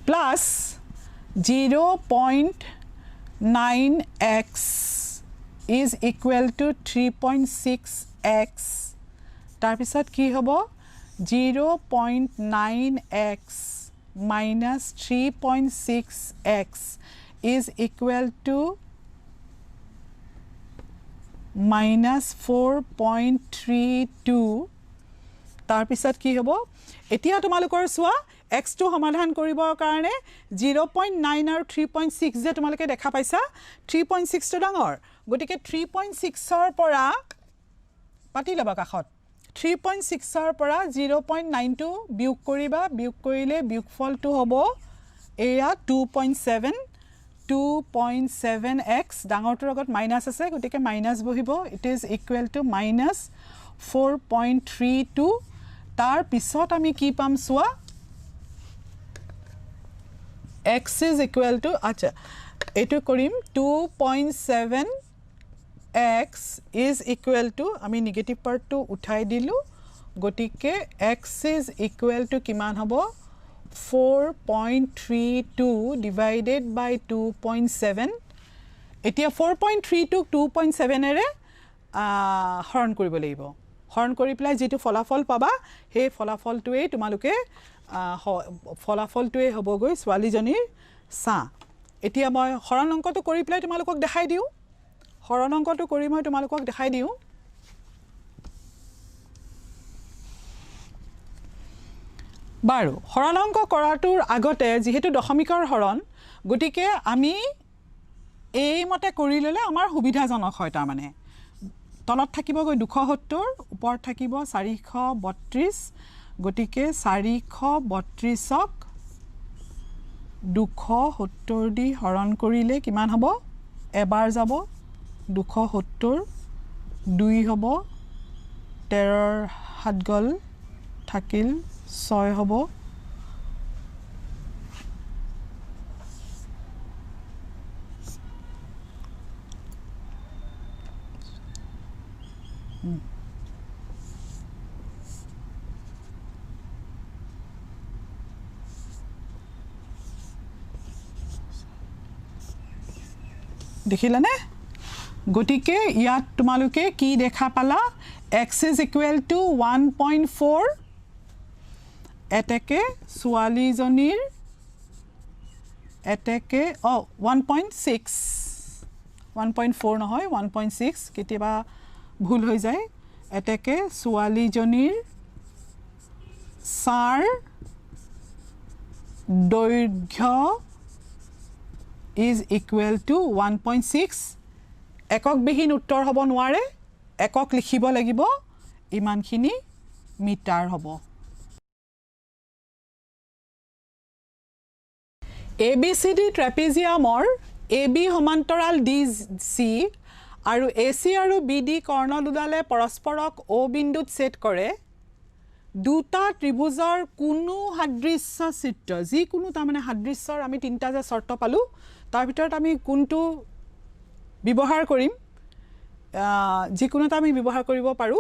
plus 0.9x is equal to 3.6x তাৰ পিছত কি হ'ব 0.9x minus 3.6x is equal to minus 4.32 তাৰ পিছত কি হ'ব এতিয়া তোমালোকৰ সোৱা x2 সমাধান কৰিবৰ কাৰণে 0.9 আৰু 3.6 যে তোমালোকে দেখা পাইছা 3.6 টো ডাঙৰ গটিকে 3.6 ৰ পৰা পাতি লবা কাখত 3.6 ৰ পৰা 0.9 টো বিয়োগ কৰিবা বিয়োগ কৰিলে বিয়োগফলটো হ'ব এয়া 2.7 2.7x ডাঙৰটোৰ লগত মাইনাস আছে গটিকে মাইনাস বহিব it is equal two minus 4.32 তাৰ পিছত আমি কি পাম সোৱা x is equal to acha etu korim 2.7x is equal to ami negative part to uthai dilu gotike x is equal to kiman hobo 4.32 divided by 2.7 etia 4.32 2.7 ere হৰণ কৰিব লাগিব হৰণ কৰি প্লাই যেটো ফলাফল পাবা হে ফলাফলটোৱে তোমালোকে ফলাফলটোৱে হ'ব গৈ ছোৱালীজনীৰ সা এতিয়া মই হৰণ অংকটো কৰি প্লাই তোমালোকক দেখাই দিও হৰণ অংকটো কৰি মই তোমালোকক দেখাই দিও বাৰু হৰণ অংক কৰাটোৰ আগতে যেহেতু দশমিকৰ হৰণ গটিকে আমি এই মতে কৰি ললে আমাৰ সুবিধাজনক হয় তাৰ মানে তলত থাকিব গৈ 270 ওপৰ থাকিব 432 গটিকে 432ক 270 দি হৰণ কৰিলে কিমান হ'ব এবাৰ যাব 270 2 হ'ব 13 হাত গল থাকিল 6 হ'ব দেখিলানে গটিকে ইয়াত তোমালোকে কি দেখা পালা x is equal to 1.4 এটাকে ছোৱালীজনীৰ এটাকে 1.6 1.4 নহয় 1.6 কেতিয়াবা ভুল হৈ যায় এটাকে ছোৱালীজনীৰ সাৰ দৈৰ্ঘ্য is equal to 1.6 একক বিহীন উত্তৰ হ'ব নোৱাৰে একক লিখিব লাগিব ইমানখিনি মিটাৰ হ'ব ABCD ট্ৰেপিজিয়ামৰ AB সমান্তৰাল DC আৰু AC আৰু BD কৰ্ণ দুডালে পৰস্পৰক O বিন্দুত ছেদ কৰে দুটা ত্ৰিভুজৰ কোনো সাদৃশ্য চিত্ৰ যিকোনো তাৰমানে সাদৃশ্যৰ আমি তিনটা যে শৰ্ত পালো তাৰ ভিতৰত আমি কোনটো ব্যৱহাৰ কৰিম যিকোনোটা আমি ব্যৱহাৰ কৰিব পাৰো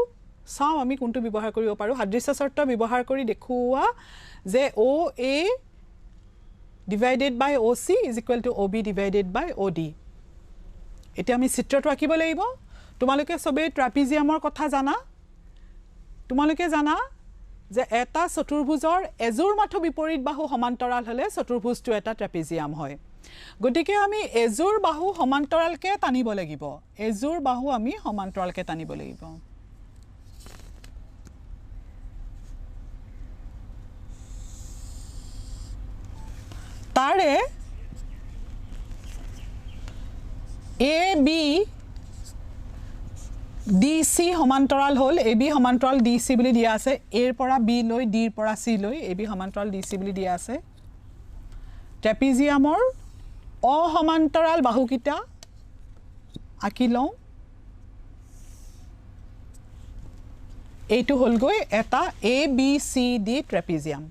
চাও আমি কোনটো ব্যৱহাৰ কৰিব পাৰো সাদৃশ্য শৰ্ত ব্যৱহাৰ কৰি দেখুৱা যে OA divided by OC is equal to OB divided by OD এতিয়া আমি চিত্ৰটো আঁকিব লাগিব তোমালোকে সবে ট্ৰাপিজিয়ামৰ কথা জানা তোমালোকে জানা যে এটা চতুৰ্ভুজৰ এজোৰ মাথো বিপৰীত বাহু সমান্তৰাল হলে চতুৰ্ভুজটো এটা ট্ৰাপিজিয়াম হয় গতিকে আমি এজোৰ বাহু সমান্তৰালকে টানিব লাগিব এজোৰ বাহু আমি সমান্তৰালকে টানিব লাগিব তাৰে AB DC সমান্তৰাল হল AB সমান্তৰাল DC বুলি দিয়া আছে A ৰ পৰা B লৈ D ৰ পৰা C লৈ AB সমান্তৰাল DC বুলি দিয়া আছে ট্ৰেপিজিয়ামৰ অসমান্তৰাল বাহুকিটা আঁকি লওঁ এইটো হল গৈ এটা ABCD ট্ৰেপিজিয়াম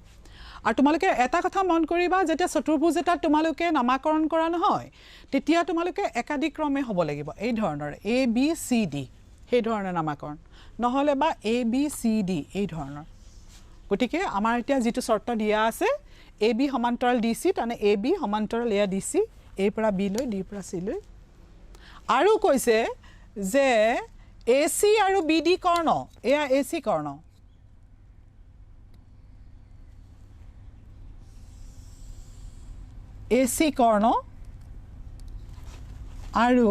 আৰু তোমালোকে এটা কথা মন কৰিবা যেতিয়া চতুৰ্ভুজ এটা তোমালোকে নামাকৰণ কৰা নহয় তেতিয়া তোমালোকে একাধিক ক্ৰমে হ'ব লাগিব এই ধৰণৰ ABCD সেই ধৰণৰ নামাকৰণ নহলে বা ABCD এই ধৰণৰ গতিকে আমাৰ এতিয়া যেটো শৰ্ত দিয়া আছে AB সমান্তৰাল DC তানে AB সমান্তৰাল এয়া DC A পৰা B লৈ D পৰা C লৈ আৰু কৈছে যে AC আৰু BD কৰ্ণ এয়া AC কৰ্ণ AC কৰ্ণ আৰু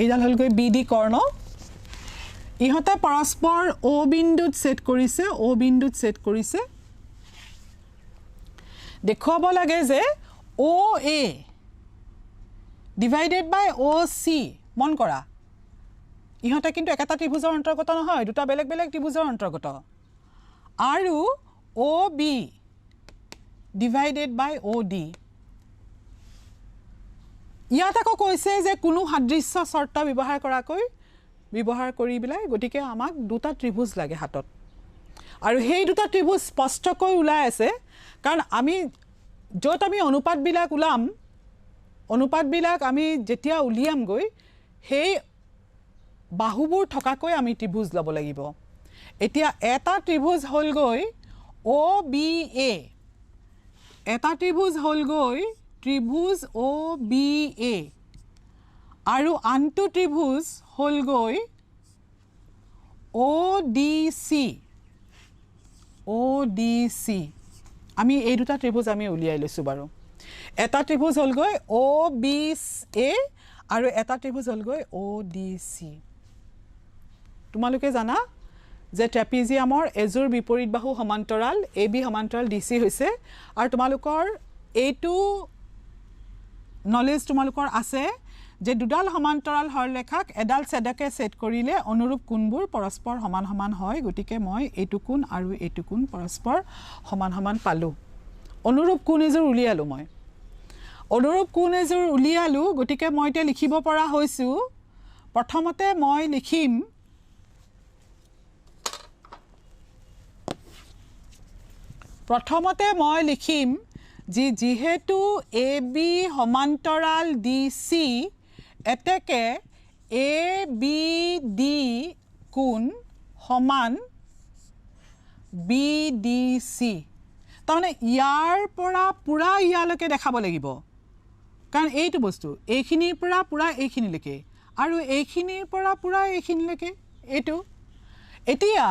এইডাল হল গৈ BD কৰ্ণ ইহতে পৰস্পৰ O বিন্দুত ছেদ কৰিছে দেখুৱাব লাগে যে OA divided by OC মন কৰা ইহতে কিন্তু একাটা ত্ৰিভুজৰ অন্তৰ্গত নহয় দুটা বেলেগ বেলেগ ত্ৰিভুজৰ অন্তৰ্গত আৰু OB divided by OD ইয়াত আকৌ কৈছে যে কোনো সাদৃশ্য শৰ্ত ব্যৱহাৰ কৰি বিলাই গতিকে আমাক দুটা ত্ৰিভুজ লাগে হাতত আৰু সেই দুটা ত্ৰিভুজ স্পষ্টকৈ ওলাই আছে কাৰণ আমি যত আমি অনুপাতবিলাক আমি যেতিয়া উলিয়াম গৈ সেই বাহুবোৰ থকাকৈ আমি ত্ৰিভুজ লব লাগিব এতিয়া এটা ত্ৰিভুজ হল গৈ OBA এটা ত্ৰিভুজ হল গৈ ত্ৰিভুজ OBA আৰু আনটো ত্ৰিভুজ হল গৈ ODC আমি এই দুটা ত্ৰিভুজ আমি উলিয়াই লৈছো বাৰু এটা ত্ৰিভুজ হল গৈ OBA আৰু এটা ত্ৰিভুজ হল গৈ ODC তোমালোকে জানা যে ট্ৰেপিজিয়ামৰ এজোৰ বিপৰীত বাহু সমান্তৰাল AB সমান্তৰাল DC হৈছে আৰু তোমালোকৰ এইটো নলেজ তোমালোকৰ আছে যে দুডাল সমান্তৰাল হৰলেখাক এডাল ছেদকে ছেদ কৰিলে অনুৰূপ কোণবোৰ পৰস্পৰ সমান সমান হয় গতিকে মই এইটো কোণ আৰু এইটো কোণ পৰস্পৰ সমান সমান পালো অনুৰূপ কোণ এজোৰ উলিয়ালো গতিকে মই এতিয়া লিখিব পৰা হৈছো প্ৰথমতে মই লিখিম যেহেতু AB সমান্তৰাল DC এতেকে ABD কোণ সমান BDC তাৰমানে ইয়াৰ পৰা পুৰা ইয়ালৈকে দেখাব লাগিব কাৰণ এইটো বস্তু এইখিনিৰ পৰা পুৰা এইখিনিলৈকে আৰু এইখিনিৰ পৰা পুৰা এইখিনিলৈকে এইটো এতিয়া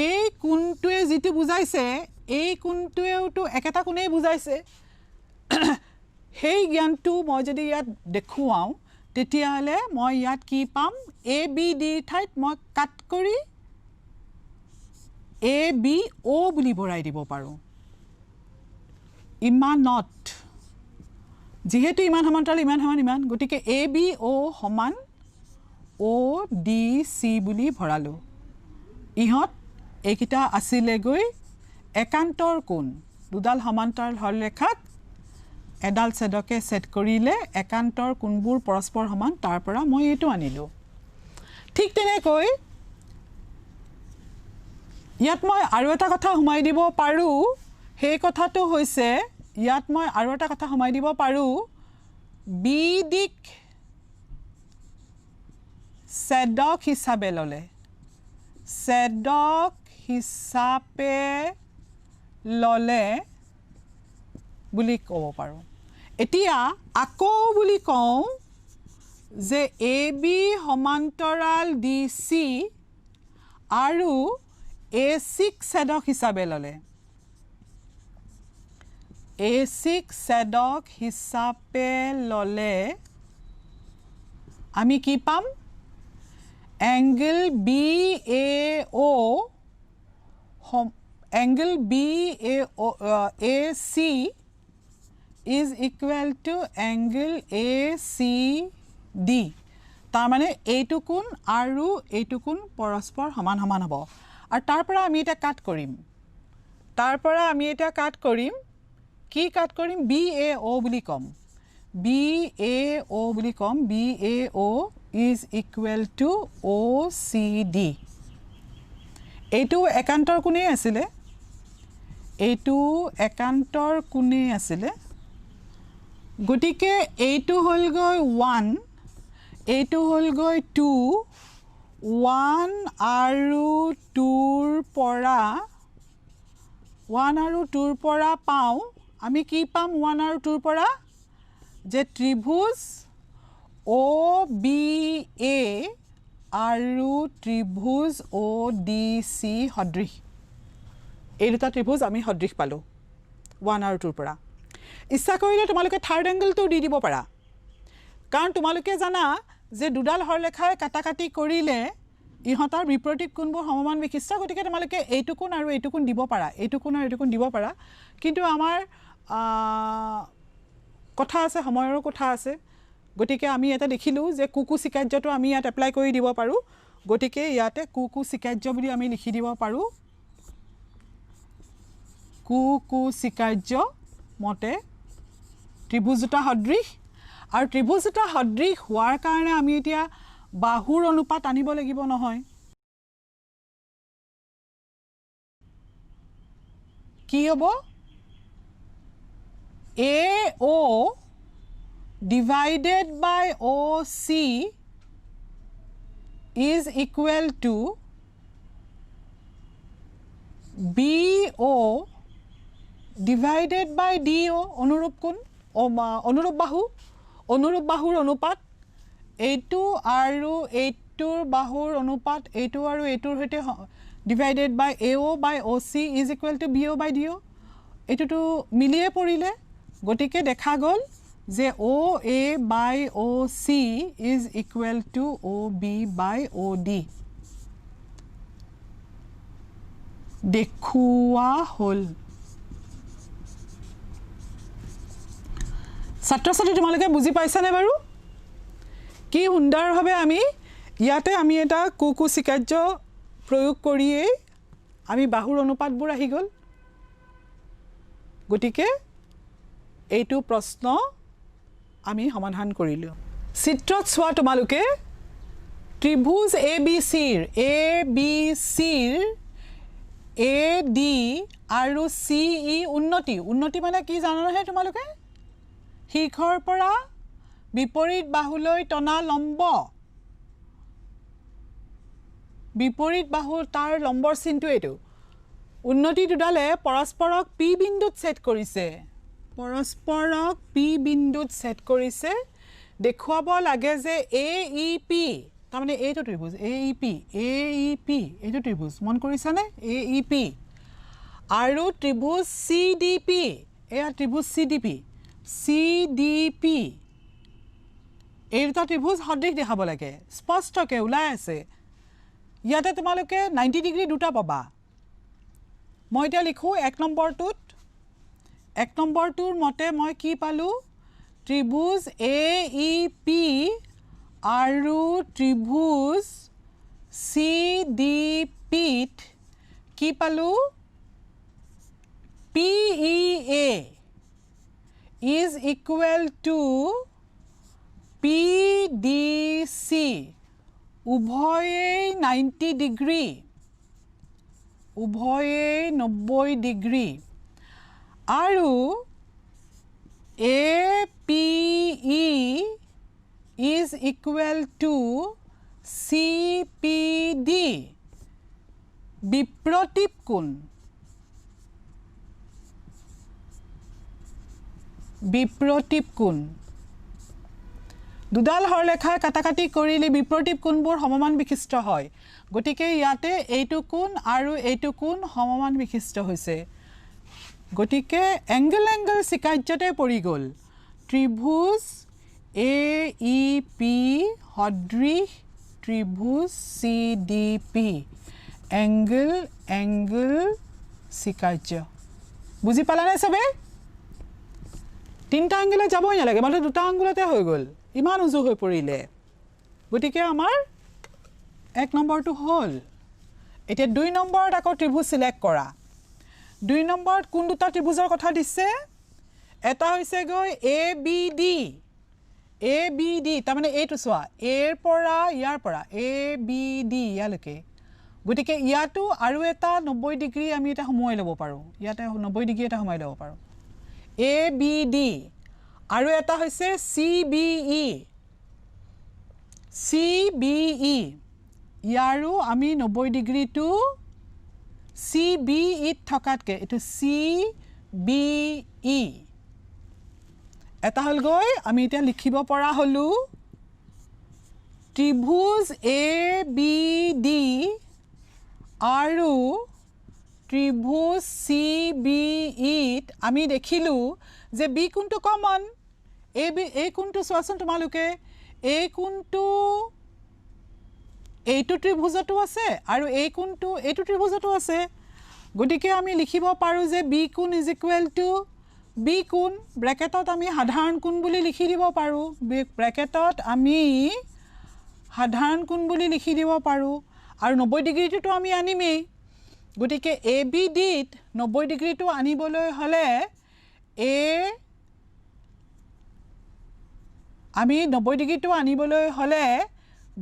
এই কোণটোৱে যেটো বুজাইছে এই কোণটোৱেওটো একেটা কোণেই বুজাইছে সেই জ্ঞানটো মই যদি ইয়াত দেখুৱাও তেতিয়াহ'লে মই ইয়াত কি পাম এ বি ডি ঠাইত মই কাট কৰি এ বি অ বুলি ভৰাই দিব পাৰোঁ ইমানত যেহেতু ইমান সমান্তৰাল ইমান সমান ইমান গতিকে এ বি অ সমান অ ডি চি বুলি ভৰালোঁ ইহঁত এইকেইটা আছিলেগৈ একান্তৰ কোণ দুডাল সমান্তৰাল সৰলৰেখাত এডাল ছেদকে ছেদ কৰিলে একান্তৰ কোণবোৰ পৰস্পৰ সমান তাৰ পৰা মই এইটো আনিলোঁ ঠিক তেনেকৈ ইয়াত মই আৰু এটা কথা সোমাই দিব পাৰোঁ সেই কথাটো হৈছে ইয়াত মই আৰু এটা কথা সোমাই দিব পাৰোঁ বি ডিক ছেদক হিচাপে ল'লে ছেদক হিচাপে ল'লে বুলি ক'ব পাৰোঁ এতিয়া আকৌ বুলি কওঁ যে এ বি সমান্তৰাল ডি চি আৰু এ চিক ছেদক হিচাপে ল'লে এ চিক ছেদক হিচাপে ল'লে আমি কি পাম এংগল বি এ অ' angle BAC is equal to angle ACD তাৰমানে এইটো কোণ আৰু এইটো কোণ পৰস্পৰ সমান সমান হ'ব আৰু তাৰ পৰা আমি এটা কাট কৰিম কি কাট কৰিম BAO বুলি ক'ম BAO is equal to OCD এইটো একান্তৰ কোণে আছিলে গতিকে এইটো হ'ল গৈ 1 এইটো হ'ল গৈ 2 1 আৰু 2ৰ পৰা পাওঁ আমি কি পাম 1 আৰু 2ৰ পৰা যে ত্ৰিভুজ OBA আৰু ত্ৰিভুজ ODC সদৃশ এই দুটা ত্ৰিভুজ আমি সদৃশ পালোঁ 1 আৰু 2ৰ পৰা ইচ্ছা কৰিলে তোমালোকে থাৰ্ড এংগলটো দি দিব পাৰা কাৰণ তোমালোকে জানা যে দুডাল সৰলৰেখাই কাটাকাটি কৰিলে ইহঁতৰ বিপৰীত কোণবোৰ সমমান বিশিষ্ট গতিকে তোমালোকে এইটো কোণ আৰু এইটো কোণ দিব পাৰা কিন্তু আমাৰ কথা আছে সময়ৰো কথা আছে গতিকে আমি এটা দেখিলোঁ যে কুকুচি কাৰ্যটো আমি ইয়াত এপ্লাই কৰি দিব পাৰোঁ গতিকে ইয়াতে কুকুচি কাৰ্য বুলি আমি লিখি দিব পাৰোঁ কুকুচি কাৰ্য মতে ত্ৰিভুজ দুটা সদৃশ আৰু ত্ৰিভুজ দুটা সদৃশ হোৱাৰ কাৰণে আমি এতিয়া বাহুৰ অনুপাত আনিব লাগিব নহয় কি হ'ব AO divided by OC is equal to BO divided by DO অনুৰূপ কোণ অনুৰূপ বাহুৰ অনুপাত এইটো আৰু এইটোৰ বাহুৰ অনুপাত এইটো আৰু এইটোৰ সৈতে divided by AO by OC is equal to BO by DO এইটোতো মিলিয়ে পৰিলে গতিকে দেখা গ'ল যে OA by OC is equal to OB by OD দেখুৱা হ'ল ছাত্ৰ-ছাত্ৰী তোমালোকে বুজি পাইছানে বাৰু কি সুন্দৰভাৱে আমি এটা কুকুচি কাৰ্য প্ৰয়োগ কৰিয়েই আমি বাহুৰ অনুপাতবোৰ আহি গ'ল গতিকে এইটো প্ৰশ্ন আমি সমাধান কৰিলোঁ চিত্ৰত চোৱা তোমালোকে ত্ৰিভুজ ABCৰ AD আৰু CE উন্নতি মানে কি জানানে তোমালোকে শিখৰ পৰা বিপৰীত বাহুলৈ টনা লম্ব বিপৰীত বাহু তাৰ লম্বৰ চিনটো এইটো উন্নতি দুডালে পৰস্পৰক P বিন্দুত ছেদ কৰিছে দেখুৱাব লাগে যে AEP তাৰমানে এইটো ত্ৰিভুজ AEP এইটো ত্ৰিভুজ মন কৰিছানে AEP আৰু ত্ৰিভুজ CDP এয়া ত্ৰিভুজ CDP এই দুটা ত্ৰিভুজ সদৃশ দেখাব লাগে স্পষ্টকে ওলাই আছে ইয়াতে তোমালোকে 90 ডিগ্ৰী দুটা পাবা মই এটা লিখো 1 নম্বৰটোৰ মতে মই কি পালো ত্ৰিভুজ AEP আৰু ত্ৰিভুজ CDP কি পালো PEA is equal to PDC উভয়ে 90 ডিগ্ৰী উভয়ে 90 ডিগ্ৰী আৰু APE is equal to CPD বিপ্ৰতীপ কোণ বিপ্ৰতীপ কোণ দুডাল হৰলেখাৰ কাটাকাটি কৰিলে বিপ্ৰতীপ কোণবোৰ সমমান বিশিষ্ট হয় গতিকে ইয়াতে এইটো কোণ আৰু এইটো কোণ সমমান বিশিষ্ট হৈছে গতিকে এংগল স্বীকাৰ্যতে পৰি গ'ল ত্ৰিভুজ AEP সদৃশ ত্ৰিভুজ CDP এংগল স্বীকাৰ্য বুজি পালানে সবে তিনটা আঙ্গুলে যাবই নালাগে মানে দুটা আঙ্গুলতে হৈ গ'ল ইমান উজু হৈ পৰিলে গতিকে আমাৰ 1 নম্বৰটো হ'ল এতিয়া 2 নম্বৰত আকৌ ত্ৰিভুজ সিলেক্ট কৰা 2 নম্বৰত কোন দুটা ত্ৰিভুজৰ কথা দিছে এটা হৈছে গৈ ABD তাৰ মানে এইটো চোৱা এৰ পৰা ইয়াৰ পৰা ABD ইয়ালৈকে গতিকে ইয়াটো আৰু এটা 90 ডিগ্ৰী আমি এটা সময় ল'ব পাৰো ইয়াতে 90 ডিগ্ৰী এটা সময় ল'ব পাৰো ABD আৰু এটা হৈছে CBE ইয়াৰো আমি 90 ডিগ্ৰীটো CBE থকাতকে এটো CBE এটা হল গৈ আমি এটা লিখিব পৰা হলু ত্ৰিভুজ ABD আৰু ত্ৰিভুজ CBE আমি দেখিলু যে বি কোণটো কমন এই কোণটো চোৱাচোন তোমালোকে এই কোণটো এইটো ত্ৰিভুজটো আছে আৰু এই কোণটো এইটো ত্ৰিভুজটো আছে গতিকে আমি লিখিব পাৰো যে বি কোণ ইজ ইকুৱেল টু বি কোণ ব্ৰেকেটত আমি সাধাৰণ কোণ বুলি লিখি দিব পাৰো ব্ৰেকেটত আমি সাধাৰণ কোণ বুলি লিখি দিব পাৰো আৰু 90 ডিগ্ৰীটো আমি আনিমেই গতিকে ABD ত 90 ডিগ্ৰীটো আনিবলৈ হলে আমি 90 ডিগ্ৰীটো আনিবলৈ হলে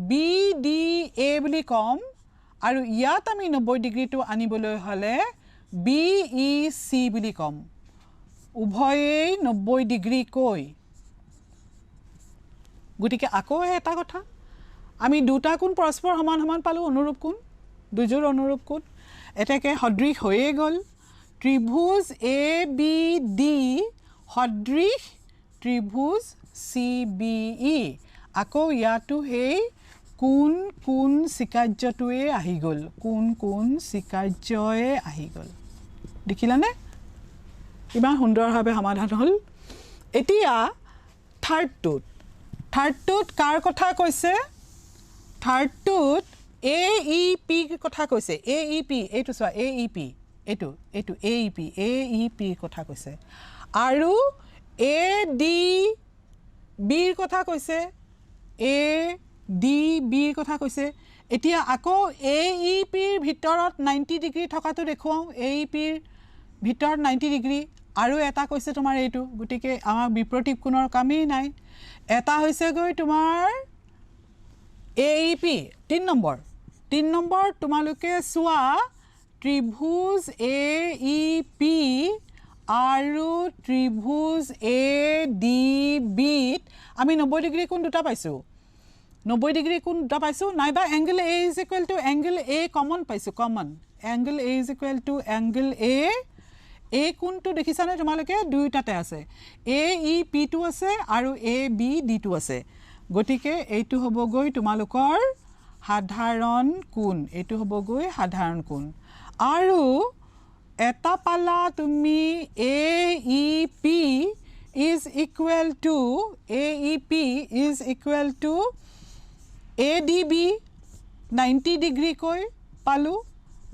BDA বুলি কম আৰু ইয়াত আমি 90 ডিগ্ৰীটো আনিবলৈ হলে BEC বুলি কম উভয়ে 90 ডিগ্ৰী কৈ গতিকে আকৌ এটা কথা আমি দুটা কোণ পৰস্পৰ সমান সমান পালো অনুৰূপ কোণ দুজোৰ অনুৰূপ কোণ এটাকে সদৃশ হৈয়ে গল ত্ৰিভুজ ABD সদৃশ ত্ৰিভুজ CBE আকৌ ইয়াটো হেই কোন স্বীকাৰ্যটোৱে আহি গল কোন স্বীকাৰ্যয়ে আহি গল দেখিলানে ইমান সুন্দৰভাৱে সমাধান হল এতিয়া থাৰ্ডটোত কাৰ কথা কৈছে থাৰ্ডটোত AEP কথা কৈছে AEP এইটো চোৱা AEP এইটো AEP কথা কৈছে আৰু ADB কথা কৈছে ADB কথা কৈছে এতিয়া আকৌ AEP ভিতৰত 90 ডিগ্ৰী থকাটো দেখুৱাও AEP ভিতৰত 90 ডিগ্ৰী আৰু এটা কৈছে তোমাৰ এইটো গতিকে আমাৰ বিপ্ৰতীপ কোণৰ কামেই নাই এটা হৈছে গৈ তোমাৰ AEP 3 নম্বৰ তোমালোকে চোৱা ত্ৰিভুজ AEP আৰু ত্ৰিভুজ ADB আমি 90 ডিগ্ৰী কোণ দুটা পাইছো 90 ডিগ্ৰী কোণ দুটা পাইছো নাইবা angle A is equal to angle A common পাইছো common angle A is equal to angle A এই কোণটো দেখিছানে তোমালোকে দুইটাতে আছে AEP টো আছে আৰু ABD টো আছে গতিকে এইটো হ'ব গৈ তোমালোকৰ সাধাৰণ কোণ এইটো হ'ব গৈ সাধাৰণ কোণ আৰু এটা পালা তুমি AEP is equal to AEP is equal to ADB 90 degree কৈ পালো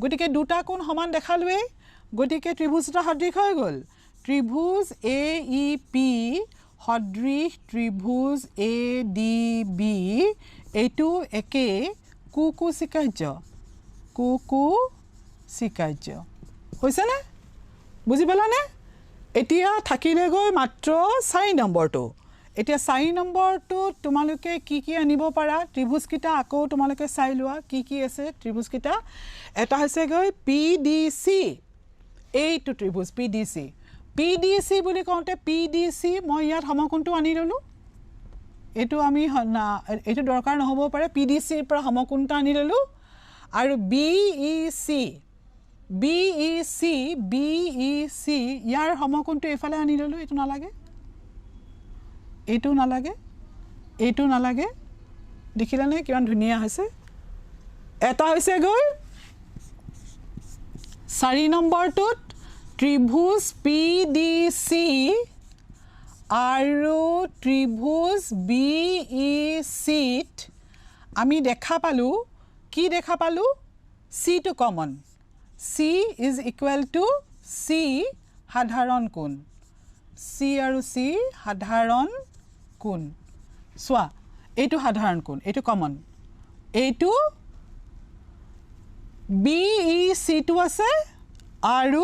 গটিকে দুটা কোণ সমান দেখালুৱে গটিকে ত্ৰিভুজটা সদৃশ হৈ গল ত্ৰিভুজ AEP সদৃশ ত্ৰিভুজ ADB এটো একে কুকু সিকাৰ্য হৈছে না বুজি পালানে এতিয়া থাকিলে গৈ মাত্ৰ 4 নম্বৰটো এতিয়া 4 নম্বৰটো তোমালোকে কি আনিব পাৰা ত্ৰিভুজ কিটা আকৌ তোমালোকে চাই লোৱা কি আছে ত্ৰিভুজ কিটা এটা হৈছে গৈ PDC এইটো ত্ৰিভুজ PDC বুলি কওঁতে PDC মই ইয়াত সমকোণটো আনি ললো এটো আমি এটো দৰকাৰ নহব পাৰে PDC ৰ পৰা সমকোণটা আনি ললো আৰু BEC ইয়াৰ সমকোণটো এফালে আনি ললো এইটো নালাগে দেখিলা নে কিমান ধুনিয়া হৈছে এটা হৈছে গৈ 4 নম্বৰটোত ত্ৰিভুজ PDC আৰু ত্ৰিভুজ BEC ত আমি দেখা পালো C to common C is equal to C সাধাৰণ কোণ C আৰু C সাধাৰণ কোণ সোৱা এইটো সাধাৰণ কোণ এইটো কমন এইটো BEC টো আছে আৰু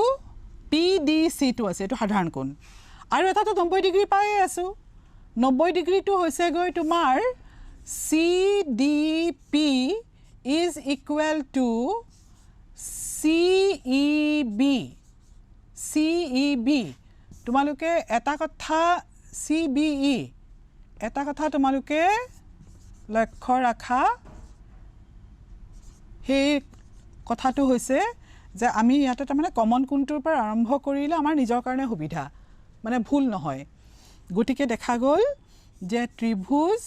PDC টো আছে এইটো সাধাৰণ কোণ আৰু এটাটো 90 ডিগ্ৰী পাই আছো 90 ডিগ্ৰীটো হৈছে গৈ তোমাৰ CDP is equal to CEB তোমালোকে এটা কথা CBE এটা কথা তোমালোকে লক্ষ্য ৰাখা হে কথাটো হৈছে যে আমি ইয়াতে তাৰ মানে কমন কোণটোৰ পৰা আৰম্ভ কৰিলে আমাৰ নিজৰ কাৰণে সুবিধা মানে ভুল নহয় গটিকে দেখা গল যে ত্ৰিভুজ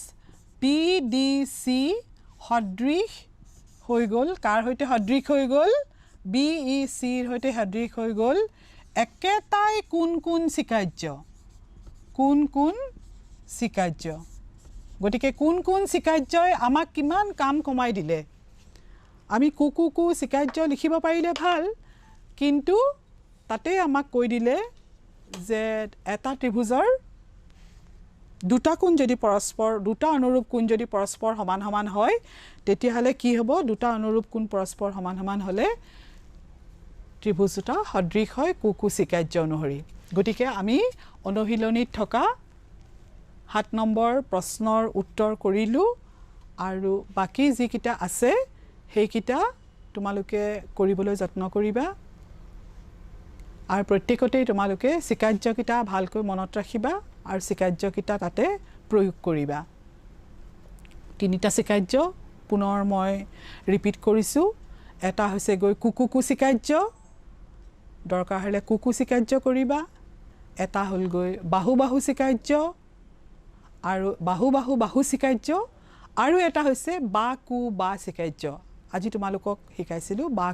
PDC সদৃশ হৈ গল কাৰ হৈতে সদৃশ হৈ গল BEC ৰ হৈতে সদৃশ হৈ গল একেটাই কোন সিকাৰ্য গটিকে কোন সিকাৰ্যই আমাক কিমান কাম কমাই দিলে আমি কুকু সিকাৰ্য লিখিব পাৰিলে ভাল কিন্তু তাতে আমাক কৈ দিলে যে এটা ত্ৰিভুজৰ দুটা কোণ যদি পৰস্পৰ দুটা অনুৰূপ কোণ যদি পৰস্পৰ সমান হয় তেতিয়া হলে কি হ'ব দুটা অনুৰূপ কোণ পৰস্পৰ সমান হলে ত্ৰিভুজটা সদৃশ হয় কুকু সিকাৰ্য অনুসৰি গটিকে আমি অনুশীলনীত থকা 7 নম্বৰ প্ৰশ্নৰ উত্তৰ কৰিলো আৰু বাকি যি কিটা আছে সেই কিটা তোমালোকে কৰিবলৈ যত্ন কৰিবা আৰু প্ৰত্যেকতে তোমালোকে সিকাৰ্য কিটা ভালকৈ মনত ৰাখিবা আৰু সিকাৰ্য কিটা তাতে প্ৰয়োগ কৰিবা তিনিটা সিকাৰ্য পুনৰ মই ৰিপিট কৰিছো এটা হৈছে গৈ কুকু সিকাৰ্য দৰকাৰ হলে কুকু সিকাৰ্য কৰিবা এটা হল গৈ বাহু সিকাৰ্য আৰু বাহু সিকাৰ্য আৰু এটা হৈছে বা সিকাৰ্য আজি তোমালোকক শিকাইছিলো বা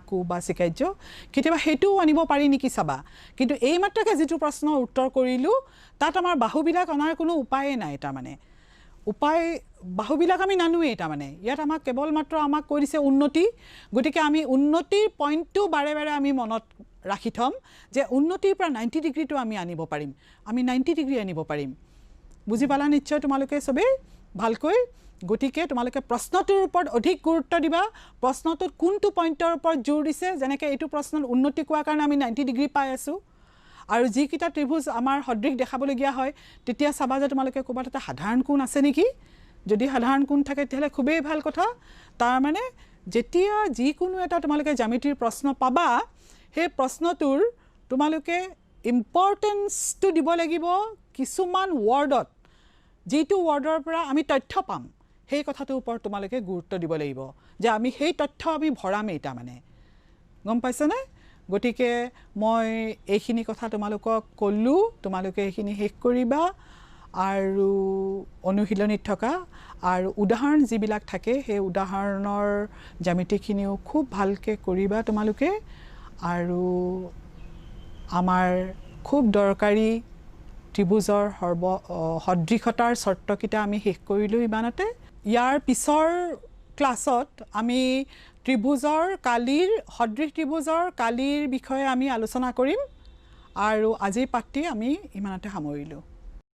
সিকাৰ্য কিতেবা হেতু আনিব পাৰি নেকি চাবা কিন্তু এই মাত্ৰকে যেটো প্ৰশ্নৰ উত্তৰ কৰিলো তাত আমাৰ বাহুবিলাক অনাৰ কোনো উপায় নাই এটা মানে উপায় বাহুবিলাক আমি নানুৱে এটা মানে ইয়াত আমাক কেৱল মাত্ৰ আমাক কৈ দিছে উন্নতি গটিকে আমি উন্নতিৰ পইণ্টটো বাৰে আমি মনত ৰাখি থম যে উন্নতিৰ পৰা 90 ডিগ্ৰীটো আমি আনিব পাৰিম আমি 90 ডিগ্ৰী আনিব পাৰিম বুজি পালা নিশ্চয় তোমালোকে সবে ভালকৈ গটিকে তোমালোকে প্ৰশ্নটোৰ ওপৰত অধিক গুৰুত্ব দিবা প্ৰশ্নটোত কোনটো পইণ্টৰ ওপৰত জোৰ দিছে যেনেকৈ এইটো প্ৰশ্নৰ উন্নতি কোৱাৰ কাৰণে আমি 90 ডিগ্ৰী পাই আছো আৰু যি কিটা ত্ৰিভুজ আমাৰ সদৃশ দেখাবলগীয়া হয় তেতিয়া চাবা যে তোমালোকে ক'বাত এটা সাধাৰণ কোণ আছে নেকি যদি সাধাৰণ কোণ থাকে তেতিয়াহলে খুবেই ভাল কথা তাৰ মানে যেতিয়া যি কোনো এটা তোমালোকে জ্যামিতিৰ প্ৰশ্ন পাবা সেই প্ৰশ্নটোৰ তোমালোকে ইম্পৰ্টেন্সটো দিব লাগিব কিছুমান ওয়াৰ্ডত যেটো ওয়াৰ্ডৰ পৰা আমি তথ্য পাম সেই কথাটোৰ ওপৰত তোমালোকে গুৰুত্ব দিব লাগিব যে আমি সেই তথ্য আমি ভৰাম এটা মানে গম পাইছানে গটিকে মই এইখিনি কথা তোমালোকক কল্লু তোমালোকে এইখিনি শেষ কৰিবা আৰু অনুশীলনীত থকা আৰু উদাহৰণ যিবিলাক থাকে সেই উদাহৰণৰ জ্যামিতিখিনিও খুব ভালকে কৰিবা তোমালোকে আৰু আমাৰ খুব দৰকাৰী ত্ৰিভুজৰ সদৃশতাৰ চৰ্তকেইটা আমি শেষ কৰিলোঁ ইমানতে ইয়াৰ পিছৰ ক্লাছত আমি ত্ৰিভুজৰ কালিৰ সদৃশ ত্ৰিভুজৰ কালিৰ বিষয়ে আমি আলোচনা কৰিম আৰু আজিৰ পাঠটি আমি ইমানতে সামৰিলোঁ